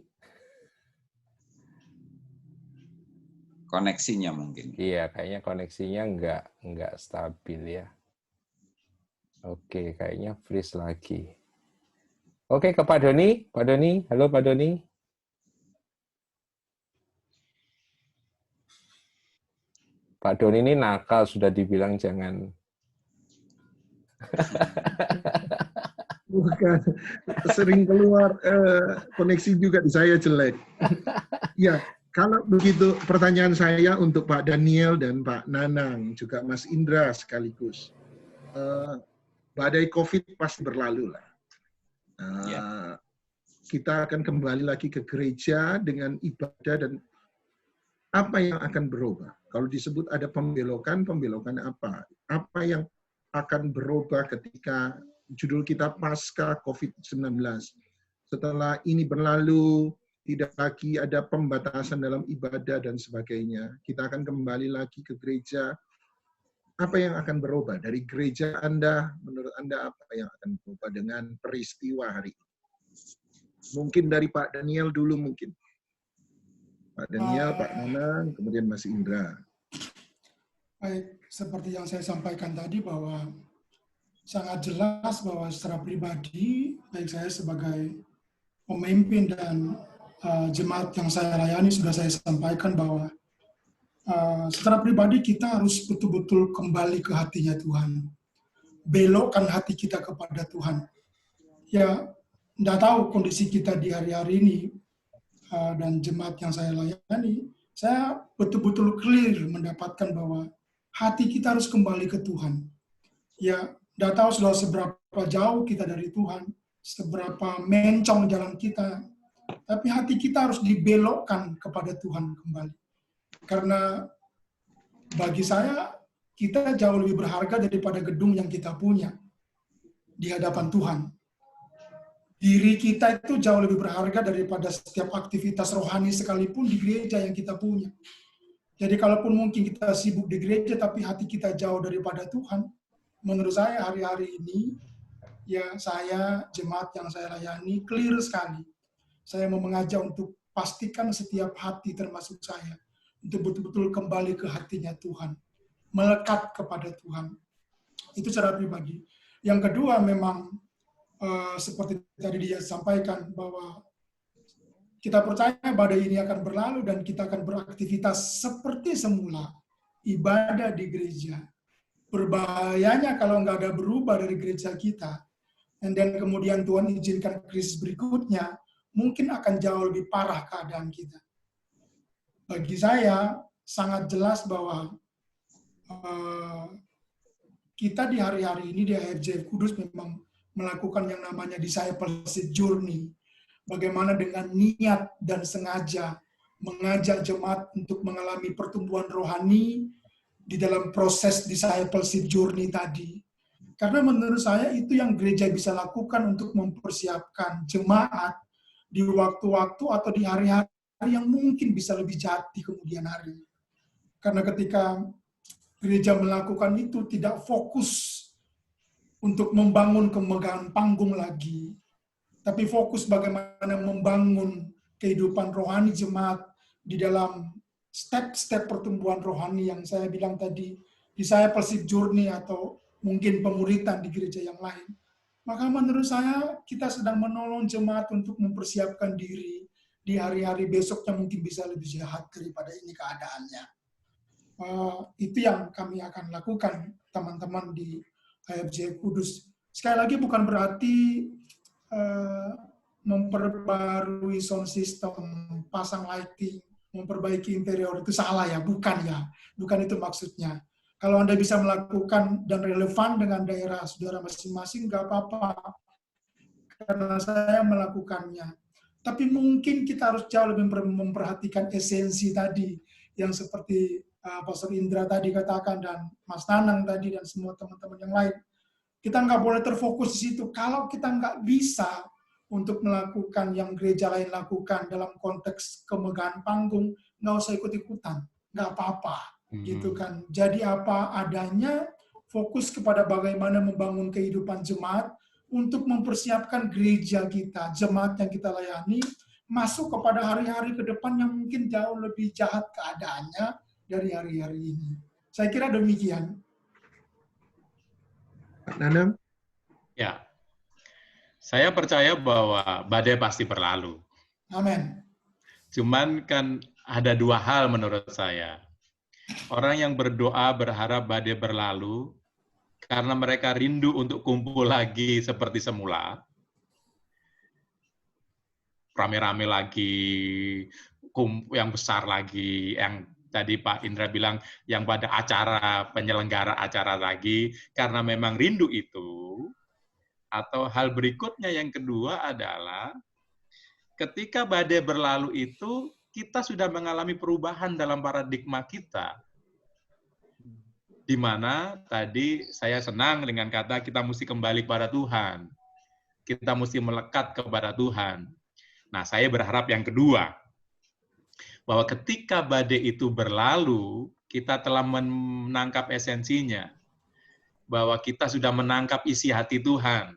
Koneksinya mungkin. Iya, kayaknya koneksinya nggak stabil ya. Oke, kayaknya freeze lagi. Oke, ke Pak Doni. Pak Doni, halo Pak Doni. Pak Doni ini nakal, sudah dibilang jangan. Bukan, sering keluar koneksi juga di saya jelek. Ya, kalau begitu pertanyaan saya untuk Pak Daniel dan Pak Nanang, juga Mas Indra sekaligus. Badai COVID pasti berlalu lah. Kita akan kembali lagi ke gereja dengan ibadah, dan apa yang akan berubah? Kalau disebut ada pembelokan apa? Apa yang akan berubah ketika judul kita Pasca COVID-19? Setelah ini berlalu, tidak lagi ada pembatasan dalam ibadah dan sebagainya. Kita akan kembali lagi ke gereja. Apa yang akan berubah dari gereja Anda? Menurut Anda apa yang akan berubah dengan peristiwa hari ini? Mungkin dari Pak Daniel dulu mungkin. Pak Daniel, Pak Nanang, kemudian Mas Indra. Baik, seperti yang saya sampaikan tadi bahwa sangat jelas bahwa secara pribadi, baik saya sebagai pemimpin dan jemaat yang saya layani sudah saya sampaikan bahwa secara pribadi kita harus betul-betul kembali ke hatinya Tuhan. Belokkan hati kita kepada Tuhan. Ya, tidak tahu kondisi kita di hari-hari ini dan jemaat yang saya layani, saya betul-betul clear mendapatkan bahwa hati kita harus kembali ke Tuhan. Ya, tidak tahu sudah seberapa jauh kita dari Tuhan, seberapa mencong jalan kita, tapi hati kita harus dibelokkan kepada Tuhan kembali. Karena bagi saya, kita jauh lebih berharga daripada gedung yang kita punya di hadapan Tuhan. Diri kita itu jauh lebih berharga daripada setiap aktivitas rohani sekalipun di gereja yang kita punya. Jadi kalaupun mungkin kita sibuk di gereja tapi hati kita jauh daripada Tuhan, menurut saya hari-hari ini, ya saya, jemaat yang saya layani, clear sekali. Saya mau mengajak untuk pastikan setiap hati termasuk saya, untuk betul-betul kembali ke hatinya Tuhan, melekat kepada Tuhan. Itu secara pribadi. Yang kedua memang seperti tadi dia sampaikan bahwa kita percaya badai ini akan berlalu dan kita akan beraktivitas seperti semula, ibadah di gereja. Berbahayanya kalau nggak ada berubah dari gereja kita, dan kemudian Tuhan izinkan krisis berikutnya, mungkin akan jauh lebih parah keadaan kita. Bagi saya, sangat jelas bahwa kita di hari-hari ini di AFJF Kudus memang melakukan yang namanya discipleship journey. Bagaimana dengan niat dan sengaja mengajak jemaat untuk mengalami pertumbuhan rohani di dalam proses discipleship journey tadi. Karena menurut saya itu yang gereja bisa lakukan untuk mempersiapkan jemaat di waktu-waktu atau di hari-hari yang mungkin bisa lebih jahat di kemudian hari. Karena ketika gereja melakukan itu tidak fokus untuk membangun kemegahan panggung lagi, tapi fokus bagaimana membangun kehidupan rohani jemaat di dalam step-step pertumbuhan rohani yang saya bilang tadi, discipleship journey atau mungkin pemuritan di gereja yang lain. Maka menurut saya kita sedang menolong jemaat untuk mempersiapkan diri di hari-hari besoknya mungkin bisa lebih jahat daripada ini keadaannya. Itu yang kami akan lakukan teman-teman di AFJF Kudus. Sekali lagi bukan berarti memperbarui sound system, pasang lighting, memperbaiki interior itu salah ya, bukan ya, bukan itu maksudnya. Kalau Anda bisa melakukan dan relevan dengan daerah saudara masing-masing, nggak apa-apa, karena saya melakukannya. Tapi mungkin kita harus jauh lebih memperhatikan esensi tadi, yang seperti Pastor Indra tadi katakan, dan Mas Nanang tadi, dan semua teman-teman yang lain. Kita nggak boleh terfokus di situ. Kalau kita nggak bisa untuk melakukan yang gereja lain lakukan dalam konteks kemegahan panggung, nggak usah ikut-ikutan, nggak apa-apa, gitu kan. Jadi apa adanya, fokus kepada bagaimana membangun kehidupan jemaat untuk mempersiapkan gereja kita, jemaat yang kita layani, masuk kepada hari-hari ke depan yang mungkin jauh lebih jahat keadaannya dari hari-hari ini. Saya kira demikian. Pak Nanang? Ya, saya percaya bahwa badai pasti berlalu. Amin. Cuman kan ada dua hal menurut saya. Orang yang berdoa berharap badai berlalu karena mereka rindu untuk kumpul lagi seperti semula. Rame-rame lagi, yang besar lagi, yang tadi Pak Indra bilang, yang pada acara, penyelenggara acara lagi, karena memang rindu itu. Atau hal berikutnya yang kedua adalah, ketika badai berlalu itu, kita sudah mengalami perubahan dalam paradigma kita. Di mana tadi saya senang dengan kata kita mesti kembali kepada Tuhan. Kita mesti melekat kepada Tuhan. Nah, saya berharap yang kedua, bahwa ketika badai itu berlalu, kita telah menangkap esensinya. Bahwa kita sudah menangkap isi hati Tuhan.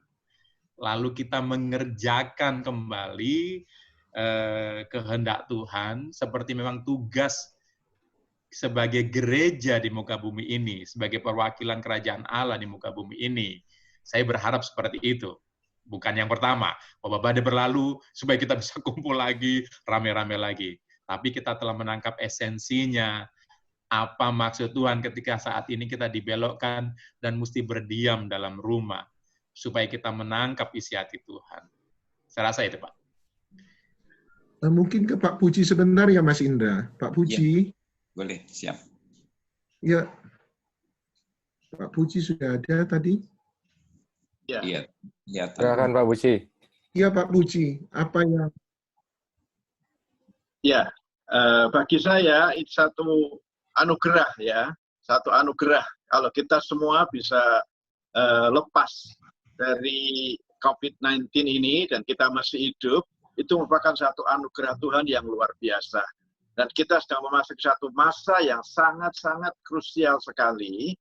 Lalu kita mengerjakan kembali kehendak Tuhan, seperti memang tugas sebagai gereja di muka bumi ini, sebagai perwakilan kerajaan Allah di muka bumi ini. Saya berharap seperti itu. Bukan yang pertama, bahwa badai berlalu supaya kita bisa kumpul lagi, rame-rame lagi. Tapi kita telah menangkap esensinya, apa maksud Tuhan ketika saat ini kita dibelokkan dan mesti berdiam dalam rumah, supaya kita menangkap isi hati Tuhan. Saya rasa itu, Pak. Mungkin ke Pak Puji sebentar ya, Mas Indra. Pak Puji. Ya, boleh, siap. Ya, Pak Puji sudah ada tadi. Ya. Iya. Silakan Pak Puji. Iya Pak Puji, apa yang? Ya, bagi saya itu satu anugerah ya, satu anugerah kalau kita semua bisa lepas dari COVID-19 ini dan kita masih hidup, itu merupakan satu anugerah Tuhan yang luar biasa. Dan kita sedang memasuki satu masa yang sangat-sangat krusial sekali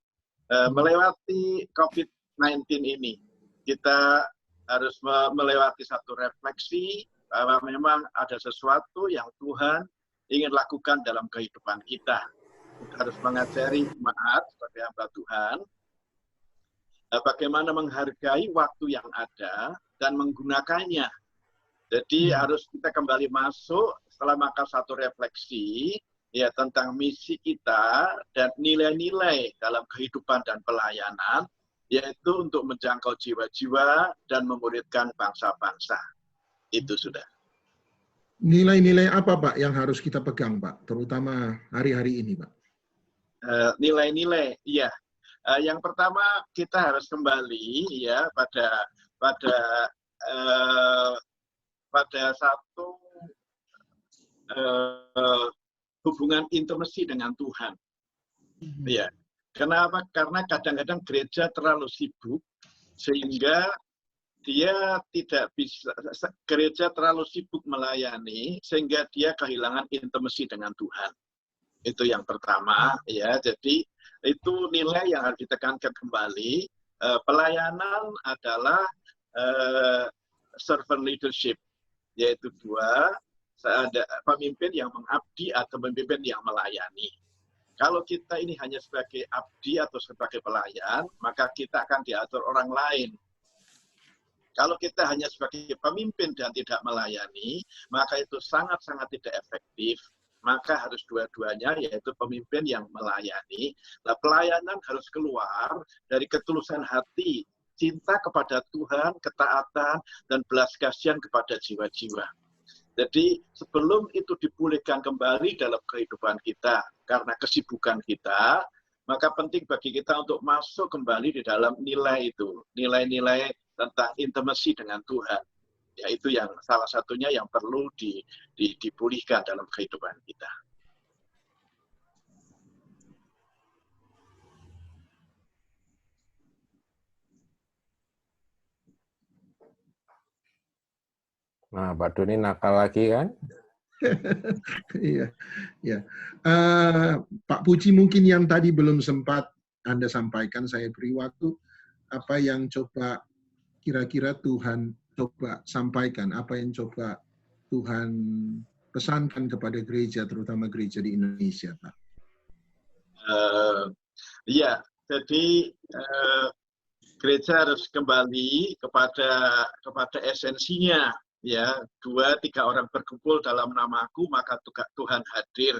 melewati COVID-19 ini. Kita harus melewati satu refleksi bahwa memang ada sesuatu yang Tuhan ingin lakukan dalam kehidupan kita. Kita harus mengajari jemaat sebagai hamba Tuhan, bagaimana menghargai waktu yang ada dan menggunakannya. Jadi harus kita kembali masuk setelah maka satu refleksi ya tentang misi kita dan nilai-nilai dalam kehidupan dan pelayanan, yaitu untuk menjangkau jiwa-jiwa dan memuridkan bangsa-bangsa. Itu sudah. Nilai-nilai apa, Pak, yang harus kita pegang, Pak, terutama hari-hari ini, Pak? Nilai-nilai, ya. Yang pertama kita harus kembali ya pada satu hubungan intimasi dengan Tuhan. Ya. Kenapa? Karena kadang-kadang gereja terlalu sibuk sehingga dia tidak bisa, gereja terlalu sibuk melayani sehingga dia kehilangan intimasi dengan Tuhan. Itu yang pertama ya. Jadi itu nilai yang harus ditekankan kembali. Pelayanan adalah servant leadership, yaitu dua, ada pemimpin yang mengabdi atau pemimpin yang melayani. Kalau kita ini hanya sebagai abdi atau sebagai pelayan, maka kita akan diatur orang lain. Kalau kita hanya sebagai pemimpin dan tidak melayani, maka itu sangat-sangat tidak efektif. Maka harus dua-duanya, yaitu pemimpin yang melayani. Nah, pelayanan harus keluar dari ketulusan hati, cinta kepada Tuhan, ketaatan, dan belas kasihan kepada jiwa-jiwa. Jadi sebelum itu dipulihkan kembali dalam kehidupan kita karena kesibukan kita, maka penting bagi kita untuk masuk kembali di dalam nilai itu, nilai-nilai tentang intimasi dengan Tuhan. Ya, itu yang salah satunya yang perlu dipulihkan dalam kehidupan kita. Nah, Pak Doni nakal lagi kan? Iya, ya. Pak Puji, mungkin yang tadi belum sempat Anda sampaikan, saya beri waktu. Apa yang coba kira-kira Tuhan coba sampaikan, apa yang coba Tuhan pesankan kepada gereja, terutama gereja di Indonesia, Pak? Iya, jadi gereja harus kembali kepada esensinya. Ya, 2-3 orang berkumpul dalam namaku, maka Tuhan hadir.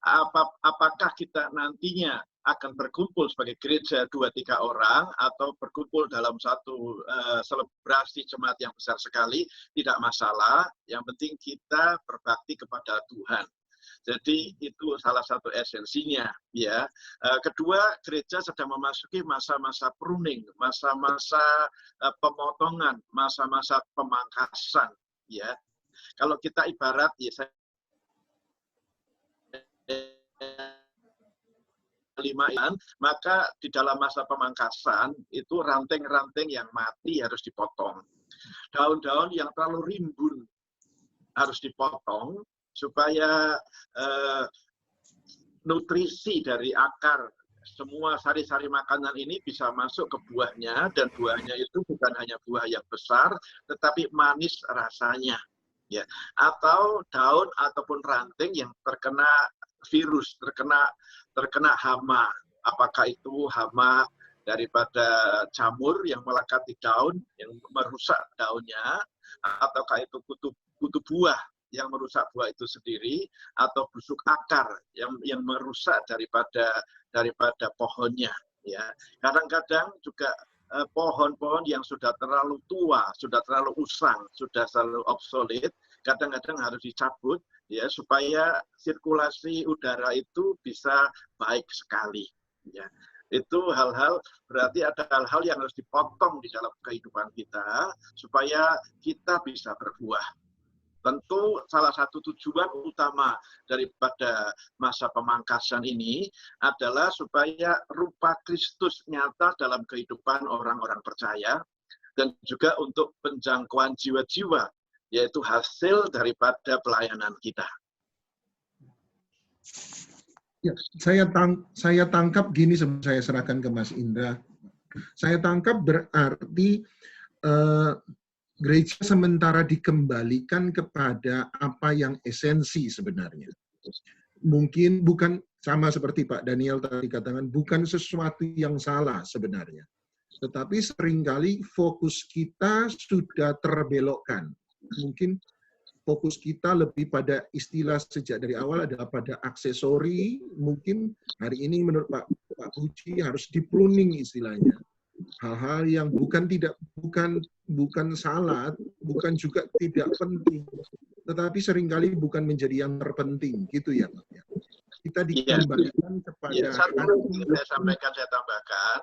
Apakah kita nantinya akan berkumpul sebagai gereja 2-3 orang atau berkumpul dalam satu selebrasi jemaat yang besar sekali, tidak masalah. Yang penting kita berbakti kepada Tuhan. Jadi itu salah satu esensinya, ya. Kedua, gereja sedang memasuki masa-masa pruning, masa-masa pemotongan, masa-masa pemangkasan, ya. Kalau kita ibarat, ya saya maka di dalam masa pemangkasan itu ranting-ranting yang mati harus dipotong. Daun-daun yang terlalu rimbun harus dipotong supaya nutrisi dari akar semua sari-sari makanan ini bisa masuk ke buahnya, dan buahnya itu bukan hanya buah yang besar tetapi manis rasanya, ya. Atau daun ataupun ranting yang terkena virus, terkena hama, apakah itu hama daripada jamur yang melekati daun yang merusak daunnya, ataukah itu kutu buah yang merusak buah itu sendiri, atau busuk akar yang merusak daripada pohonnya, ya. Kadang-kadang juga pohon-pohon yang sudah terlalu tua, sudah terlalu usang, sudah terlalu obsolete, kadang-kadang harus dicabut, ya, supaya sirkulasi udara itu bisa baik sekali, ya. Itu hal-hal, berarti ada hal-hal yang harus dipotong di dalam kehidupan kita supaya kita bisa berbuah. Tentu salah satu tujuan utama daripada masa pemangkasan ini adalah supaya rupa Kristus nyata dalam kehidupan orang-orang percaya, dan juga untuk penjangkauan jiwa-jiwa, yaitu hasil daripada pelayanan kita. Ya, saya tangkap gini sebelum saya serahkan ke Mas Indra. Saya tangkap berarti gereja sementara dikembalikan kepada apa yang esensi sebenarnya. mungkin bukan sama seperti Pak Daniel tadi katakan, bukan sesuatu yang salah sebenarnya. Tetapi seringkali fokus kita sudah terbelokkan. Mungkin fokus kita lebih pada istilah sejak dari awal adalah pada aksesori. Mungkin hari ini menurut Pak Puji harus di-pruning istilahnya. Hal-hal yang bukan salah, bukan juga tidak penting, tetapi seringkali bukan menjadi yang terpenting, gitu ya Pak. Kita dikembalikan kepada satu saya sampaikan, saya tambahkan,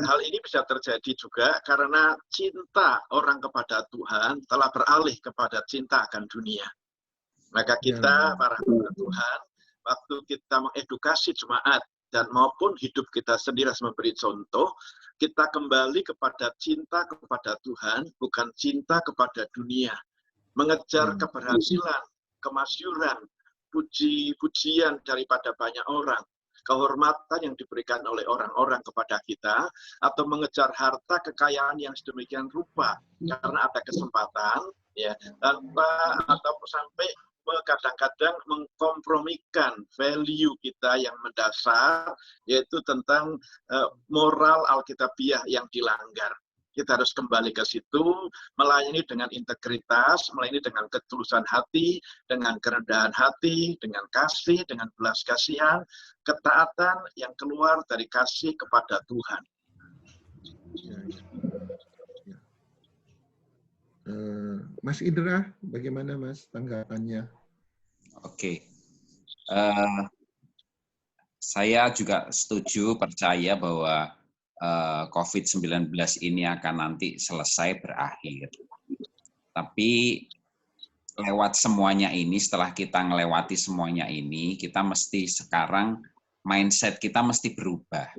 hal ini bisa terjadi juga karena cinta orang kepada Tuhan telah beralih kepada cinta akan dunia. Maka kita, para hamba Tuhan, waktu kita mengedukasi jemaat dan maupun hidup kita sendiri memberi contoh, kita kembali kepada cinta kepada Tuhan, bukan cinta kepada dunia. Mengejar keberhasilan, kemasyuran, puji-pujian daripada banyak orang, kehormatan yang diberikan oleh orang-orang kepada kita, atau mengejar harta kekayaan yang sedemikian rupa karena ada kesempatan, ya, tanpa atau sampai kadang-kadang mengkompromikan value kita yang mendasar, yaitu tentang moral Alkitabiah yang dilanggar. Kita harus kembali ke situ, melayani dengan integritas, melayani dengan ketulusan hati, dengan kerendahan hati, dengan kasih, dengan belas kasihan, ketaatan yang keluar dari kasih kepada Tuhan. Mas Indra, bagaimana Mas tanggapannya? Oke. Saya juga setuju, percaya bahwa COVID-19 ini akan nanti selesai, berakhir. Tapi lewat semuanya ini, setelah kita melewati semuanya ini, kita mesti sekarang, mindset kita mesti berubah.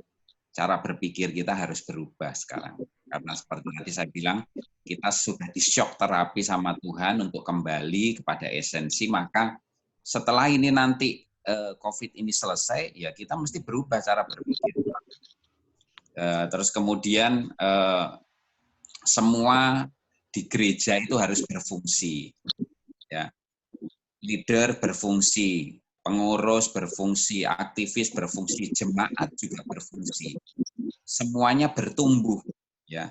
Cara berpikir kita harus berubah sekarang. Karena seperti tadi saya bilang, kita sudah di-shock terapi sama Tuhan untuk kembali kepada esensi, maka setelah ini nanti COVID ini selesai, ya kita mesti berubah cara berpikir. Terus kemudian semua di gereja itu harus berfungsi. Ya. Leader berfungsi, pengurus berfungsi, aktivis berfungsi, jemaat juga berfungsi. Semuanya bertumbuh, ya,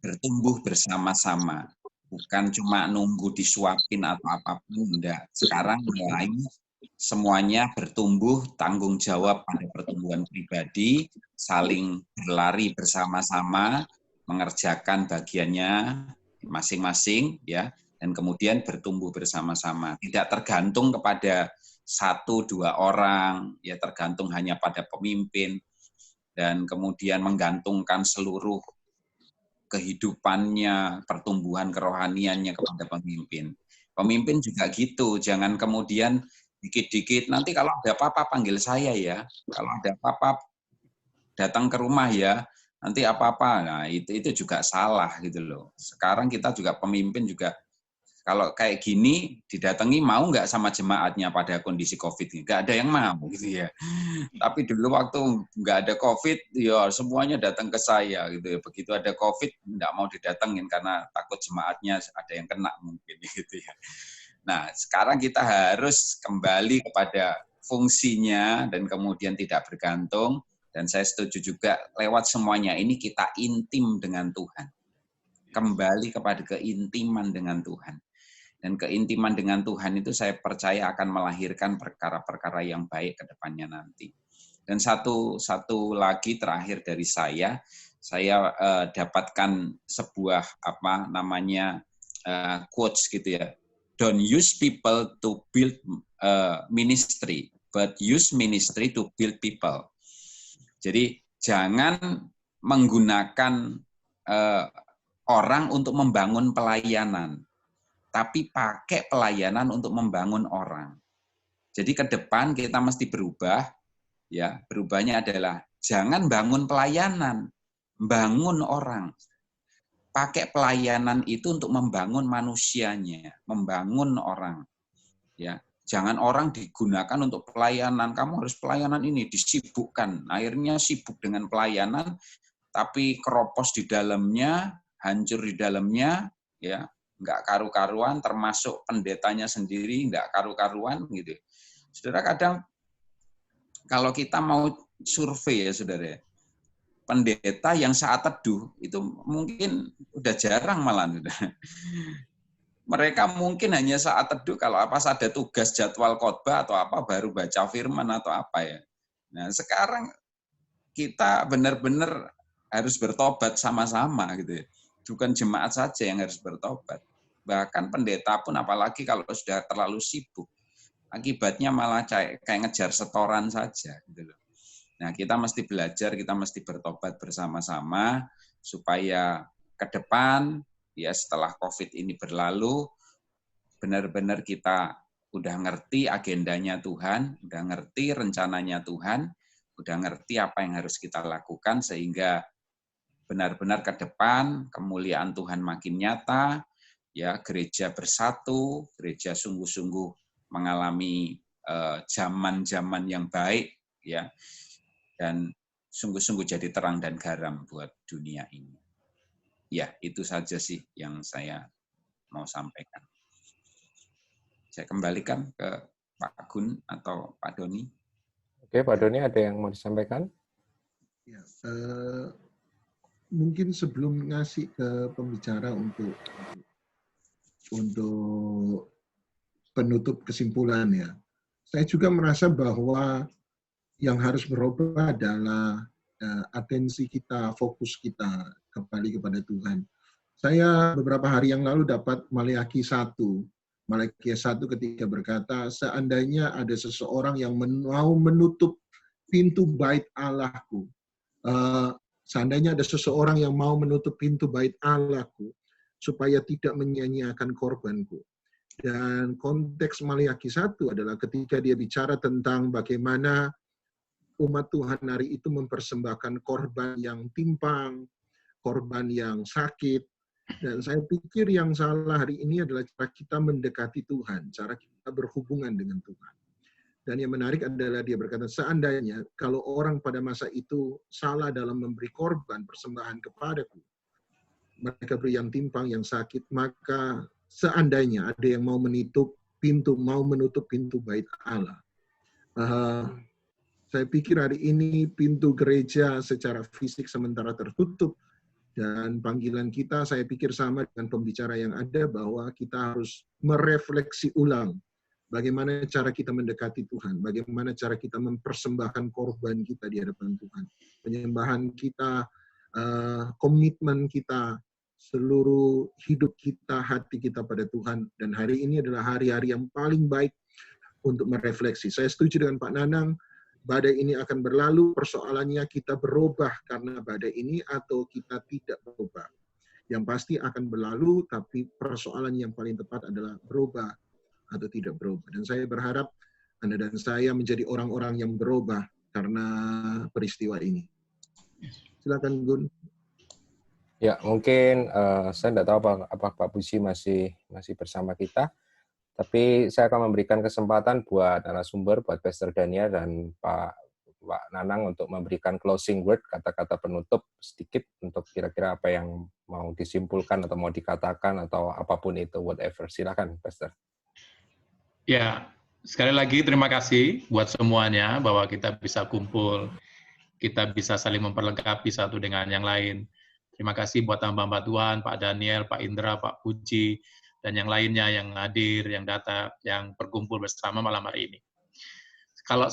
bertumbuh bersama-sama. Bukan cuma nunggu disuapin atau apapun, enggak. Sekarang mulai semuanya bertumbuh, tanggung jawab pada pertumbuhan pribadi, saling berlari bersama-sama, mengerjakan bagiannya masing-masing, ya, dan kemudian bertumbuh bersama-sama. Tidak tergantung kepada 1-2 orang, ya, tergantung hanya pada pemimpin, dan kemudian menggantungkan seluruh kehidupannya, pertumbuhan kerohaniannya kepada pemimpin. Pemimpin juga gitu, jangan kemudian dikit-dikit, nanti kalau ada apa-apa panggil saya ya, kalau ada apa-apa datang ke rumah ya, nanti apa-apa. Nah, itu juga salah gitu loh. Sekarang kita juga pemimpin juga, kalau kayak gini didatangi mau nggak sama jemaatnya pada kondisi COVID? Nggak ada yang mau gitu ya. Tapi dulu waktu nggak ada COVID, ya semuanya datang ke saya gitu ya. Begitu ada COVID nggak mau didatengin karena takut jemaatnya ada yang kena mungkin gitu ya. Nah, sekarang kita harus kembali kepada fungsinya dan kemudian tidak bergantung. Dan saya setuju juga lewat semuanya ini kita intim dengan Tuhan. Kembali kepada keintiman dengan Tuhan. Dan keintiman dengan Tuhan itu saya percaya akan melahirkan perkara-perkara yang baik ke depannya nanti. Dan satu lagi terakhir dari saya dapatkan sebuah quotes gitu ya. Don't use people to build ministry, but use ministry to build people. Jadi jangan menggunakan orang untuk membangun pelayanan, tapi pakai pelayanan untuk membangun orang. Jadi ke depan kita mesti berubah, ya. Berubahnya adalah jangan bangun pelayanan, bangun orang. Pakai pelayanan itu untuk membangun manusianya, membangun orang. Ya, jangan orang digunakan untuk pelayanan. Kamu harus pelayanan ini disibukkan. Akhirnya sibuk dengan pelayanan, tapi keropos di dalamnya, hancur di dalamnya, ya. Nggak karu-karuan, termasuk pendetanya sendiri nggak karu-karuan gitu. Saudara, kadang kalau kita mau survei ya saudara, pendeta yang saat teduh itu mungkin udah jarang malah. Mereka mungkin hanya saat teduh kalau pas ada tugas jadwal khotbah atau apa baru baca firman atau apa ya. Nah sekarang kita benar-benar harus bertobat sama-sama gitu ya. Bukan jemaat saja yang harus bertobat. Bahkan pendeta pun apalagi kalau sudah terlalu sibuk. Akibatnya malah kayak ngejar setoran saja gitu loh. Nah, kita mesti belajar, kita mesti bertobat bersama-sama supaya ke depan ya setelah Covid ini berlalu benar-benar kita udah ngerti agendanya Tuhan, udah ngerti rencananya Tuhan, udah ngerti apa yang harus kita lakukan sehingga benar-benar ke depan kemuliaan Tuhan makin nyata, ya gereja bersatu, gereja sungguh-sungguh mengalami zaman-zaman yang baik, ya, dan sungguh-sungguh jadi terang dan garam buat dunia ini. Ya, itu saja sih yang saya mau sampaikan. Saya kembalikan ke Pak Gun atau Pak Doni. Oke, Pak Doni ada yang mau disampaikan? Ya, mungkin sebelum ngasih ke pembicara untuk penutup kesimpulan ya, saya juga merasa bahwa yang harus berubah adalah atensi kita, fokus kita kembali kepada Tuhan. Saya beberapa hari yang lalu dapat Maleakhi 1 ketika berkata, seandainya ada seseorang yang mau menutup pintu bait Allahku, seandainya ada seseorang yang mau menutup pintu bait Allahku, supaya tidak menyia-nyiakan korbanku. Dan konteks Maleakhi 1 adalah ketika dia bicara tentang bagaimana umat Tuhan hari itu mempersembahkan korban yang timpang, korban yang sakit. Dan saya pikir yang salah hari ini adalah cara kita mendekati Tuhan, cara kita berhubungan dengan Tuhan. Dan yang menarik adalah dia berkata, seandainya kalau orang pada masa itu salah dalam memberi korban persembahan kepadaku, mereka beri yang timpang, yang sakit, maka seandainya ada yang mau menutup pintu bait Allah. Saya pikir hari ini pintu gereja secara fisik sementara tertutup, dan panggilan kita saya pikir sama dengan pembicara yang ada bahwa kita harus merefleksi ulang bagaimana cara kita mendekati Tuhan, bagaimana cara kita mempersembahkan korban kita di hadapan Tuhan, penyembahan kita, komitmen kita, seluruh hidup kita, hati kita pada Tuhan. Dan hari ini adalah hari-hari yang paling baik untuk merefleksi. Saya setuju dengan Pak Nanang, badai ini akan berlalu, persoalannya kita berubah karena badai ini atau kita tidak berubah. Yang pasti akan berlalu, tapi persoalan yang paling tepat adalah berubah atau tidak berubah. Dan saya berharap Anda dan saya menjadi orang-orang yang berubah karena peristiwa ini. Silakan Gun. Ya, mungkin saya tidak tahu apakah Pak Puji masih bersama kita, tapi saya akan memberikan kesempatan buat narasumber, buat Pastor Daniel dan Pak Nanang untuk memberikan closing word, kata-kata penutup sedikit untuk kira-kira apa yang mau disimpulkan atau mau dikatakan atau apapun itu, whatever. Silakan, Pastor. Ya, sekali lagi terima kasih buat semuanya bahwa kita bisa kumpul, kita bisa saling memperlengkapi satu dengan yang lain. Terima kasih buat hamba-hamba Tuhan, Pak Daniel, Pak Indra, Pak Puji, dan yang lainnya yang hadir, yang datang, yang berkumpul bersama malam hari ini. Kalau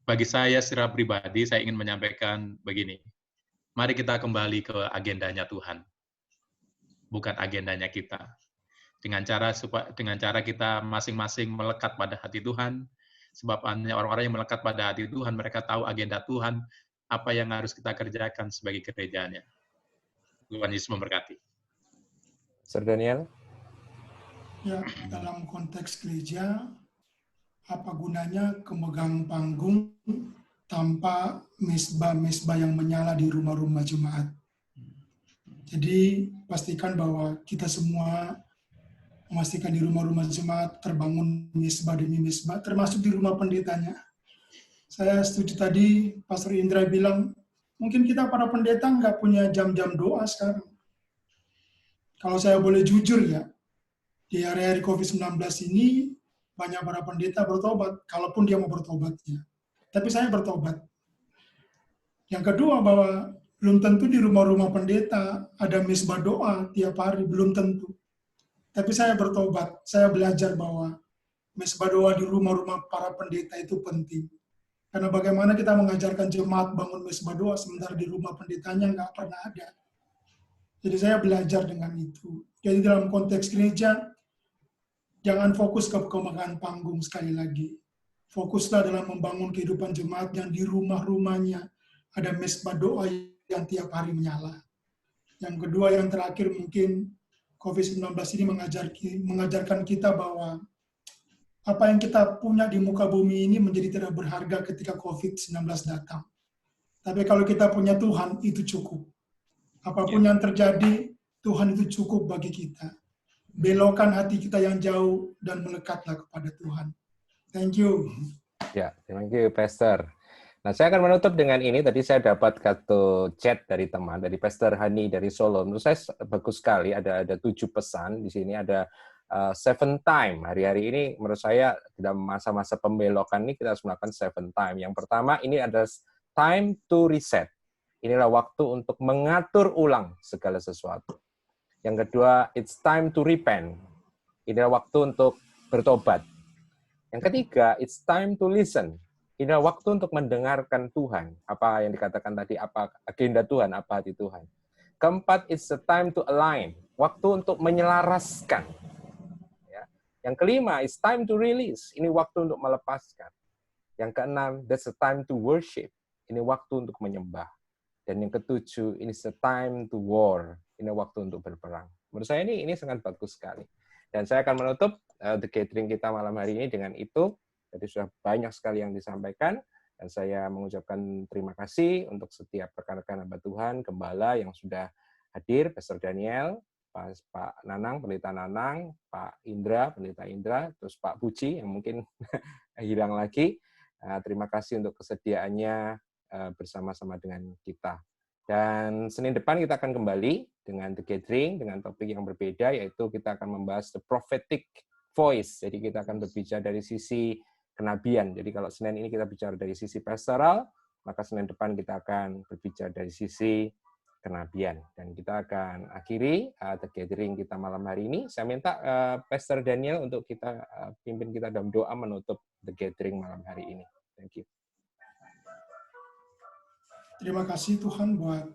bagi saya secara pribadi, saya ingin menyampaikan begini. Mari kita kembali ke agendanya Tuhan, bukan agendanya kita. Dengan cara kita masing-masing melekat pada hati Tuhan, sebab hanya orang-orang yang melekat pada hati Tuhan, mereka tahu agenda Tuhan, apa yang harus kita kerjakan sebagai gerejanya. Tuhan Yesus memberkati. Sir Daniel? Ya, dalam konteks gereja, apa gunanya kemegang panggung tanpa mesbah-mesbah yang menyala di rumah-rumah jemaat. Jadi, pastikan bahwa kita semua memastikan di rumah-rumah jemaat terbangun mesbah demi mesbah, termasuk di rumah pendetanya. Saya setuju tadi, Pastor Indra bilang, mungkin kita para pendeta nggak punya jam-jam doa sekarang. Kalau saya boleh jujur ya, di hari-hari COVID-19 ini, banyak para pendeta bertobat, kalaupun dia mau bertobatnya. Tapi saya bertobat. Yang kedua, bahwa belum tentu di rumah-rumah pendeta ada misbah doa tiap hari, belum tentu. Tapi saya bertobat, saya belajar bahwa misbah doa di rumah-rumah para pendeta itu penting. Karena bagaimana kita mengajarkan jemaat bangun misbah doa, sementara di rumah pendetanya nggak pernah ada. Jadi saya belajar dengan itu. Jadi dalam konteks gereja, jangan fokus ke kemegahan panggung sekali lagi. Fokuslah dalam membangun kehidupan jemaat yang di rumah-rumahnya ada misbah doa yang tiap hari menyala. Yang kedua, yang terakhir mungkin COVID-19 ini mengajarkan kita bahwa apa yang kita punya di muka bumi ini menjadi tidak berharga ketika COVID-19 datang. Tapi kalau kita punya Tuhan, itu cukup. Apapun yang terjadi, Tuhan itu cukup bagi kita. Belokkan hati kita yang jauh dan melekatlah kepada Tuhan. Thank you. Ya, thank you, Pastor. Nah, saya akan menutup dengan ini. Tadi saya dapat satu chat dari teman, dari Pastor Hani dari Solo. Menurut saya bagus sekali, ada 7 pesan. Di sini ada 7 time. Hari-hari ini menurut saya dalam masa-masa pembelokan ini kita harus melakukan 7 time. Yang pertama, ini ada time to reset. Inilah waktu untuk mengatur ulang segala sesuatu. Yang kedua, it's time to repent. Inilah waktu untuk bertobat. Yang ketiga, it's time to listen. Inilah waktu untuk mendengarkan Tuhan. Apa yang dikatakan tadi, apa agenda Tuhan, apa hati Tuhan. Keempat, it's the time to align. Waktu untuk menyelaraskan. Ya. Yang kelima, it's time to release. Ini waktu untuk melepaskan. Yang keenam, that's the time to worship. Ini waktu untuk menyembah. Dan yang ketujuh, ini the time to war. Ini waktu untuk berperang. Menurut saya ini sangat bagus sekali. Dan saya akan menutup The Gathering kita malam hari ini dengan itu. Jadi sudah banyak sekali yang disampaikan. Dan saya mengucapkan terima kasih untuk setiap rekan-rekan hamba Tuhan, gembala yang sudah hadir, Pastor Daniel, Pak Nanang, Pendeta Nanang, Pak Indra, Pendeta Indra, terus Pak Puji yang mungkin hilang lagi. Terima kasih untuk kesediaannya bersama-sama dengan kita. Dan Senin depan kita akan kembali dengan The Gathering, dengan topik yang berbeda, yaitu kita akan membahas the prophetic voice. Jadi kita akan berbicara dari sisi kenabian. Jadi kalau Senin ini kita bicara dari sisi pastoral, maka Senin depan kita akan berbicara dari sisi kenabian. Dan kita akan akhiri The Gathering kita malam hari ini. Saya minta Pastor Daniel untuk kita pimpin kita dalam doa menutup The Gathering malam hari ini. Thank you. Terima kasih Tuhan buat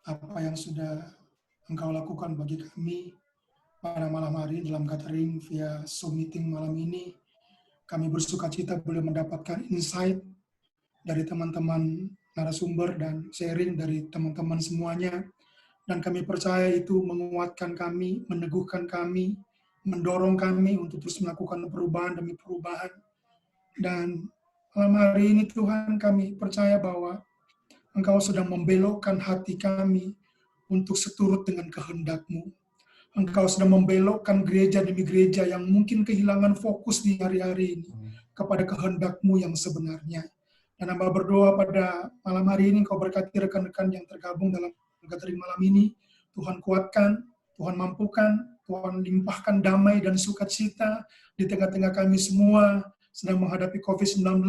apa yang sudah Engkau lakukan bagi kami pada malam hari dalam gathering via Zoom meeting malam ini. Kami bersuka cita boleh mendapatkan insight dari teman-teman narasumber dan sharing dari teman-teman semuanya. Dan kami percaya itu menguatkan kami, meneguhkan kami, mendorong kami untuk terus melakukan perubahan demi perubahan. Dan malam hari ini Tuhan kami percaya bahwa Engkau sedang membelokkan hati kami untuk seturut dengan kehendak-Mu. Engkau sedang membelokkan gereja demi gereja yang mungkin kehilangan fokus di hari-hari ini kepada kehendak-Mu yang sebenarnya. Dan hamba berdoa pada malam hari ini, Engkau berkati rekan-rekan yang tergabung dalam gathering malam ini. Tuhan kuatkan, Tuhan mampukan, Tuhan limpahkan damai dan sukacita di tengah-tengah kami semua sedang menghadapi COVID-19.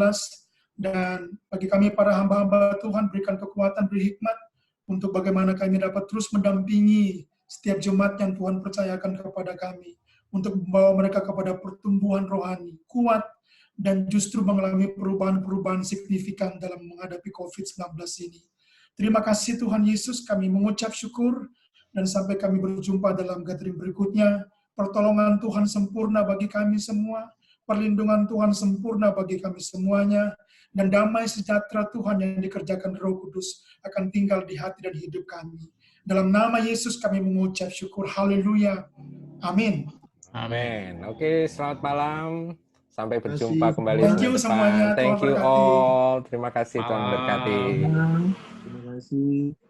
Dan bagi kami para hamba-hamba Tuhan, berikan kekuatan, beri hikmat untuk bagaimana kami dapat terus mendampingi setiap jemaat yang Tuhan percayakan kepada kami, untuk membawa mereka kepada pertumbuhan rohani, kuat, dan justru mengalami perubahan-perubahan signifikan dalam menghadapi COVID-19 ini. Terima kasih Tuhan Yesus, kami mengucap syukur, dan sampai kami berjumpa dalam gathering berikutnya, pertolongan Tuhan sempurna bagi kami semua, perlindungan Tuhan sempurna bagi kami semuanya, dan damai sejahtera Tuhan yang dikerjakan Roh Kudus akan tinggal di hati dan hidup kami. Dalam nama Yesus kami mengucap syukur. Haleluya. Amin. Amin. Oke, selamat malam. Sampai berjumpa kembali Thank you Senin depan. semuanya. Thank you all. Terima kasih Tuhan berkati. Terima kasih.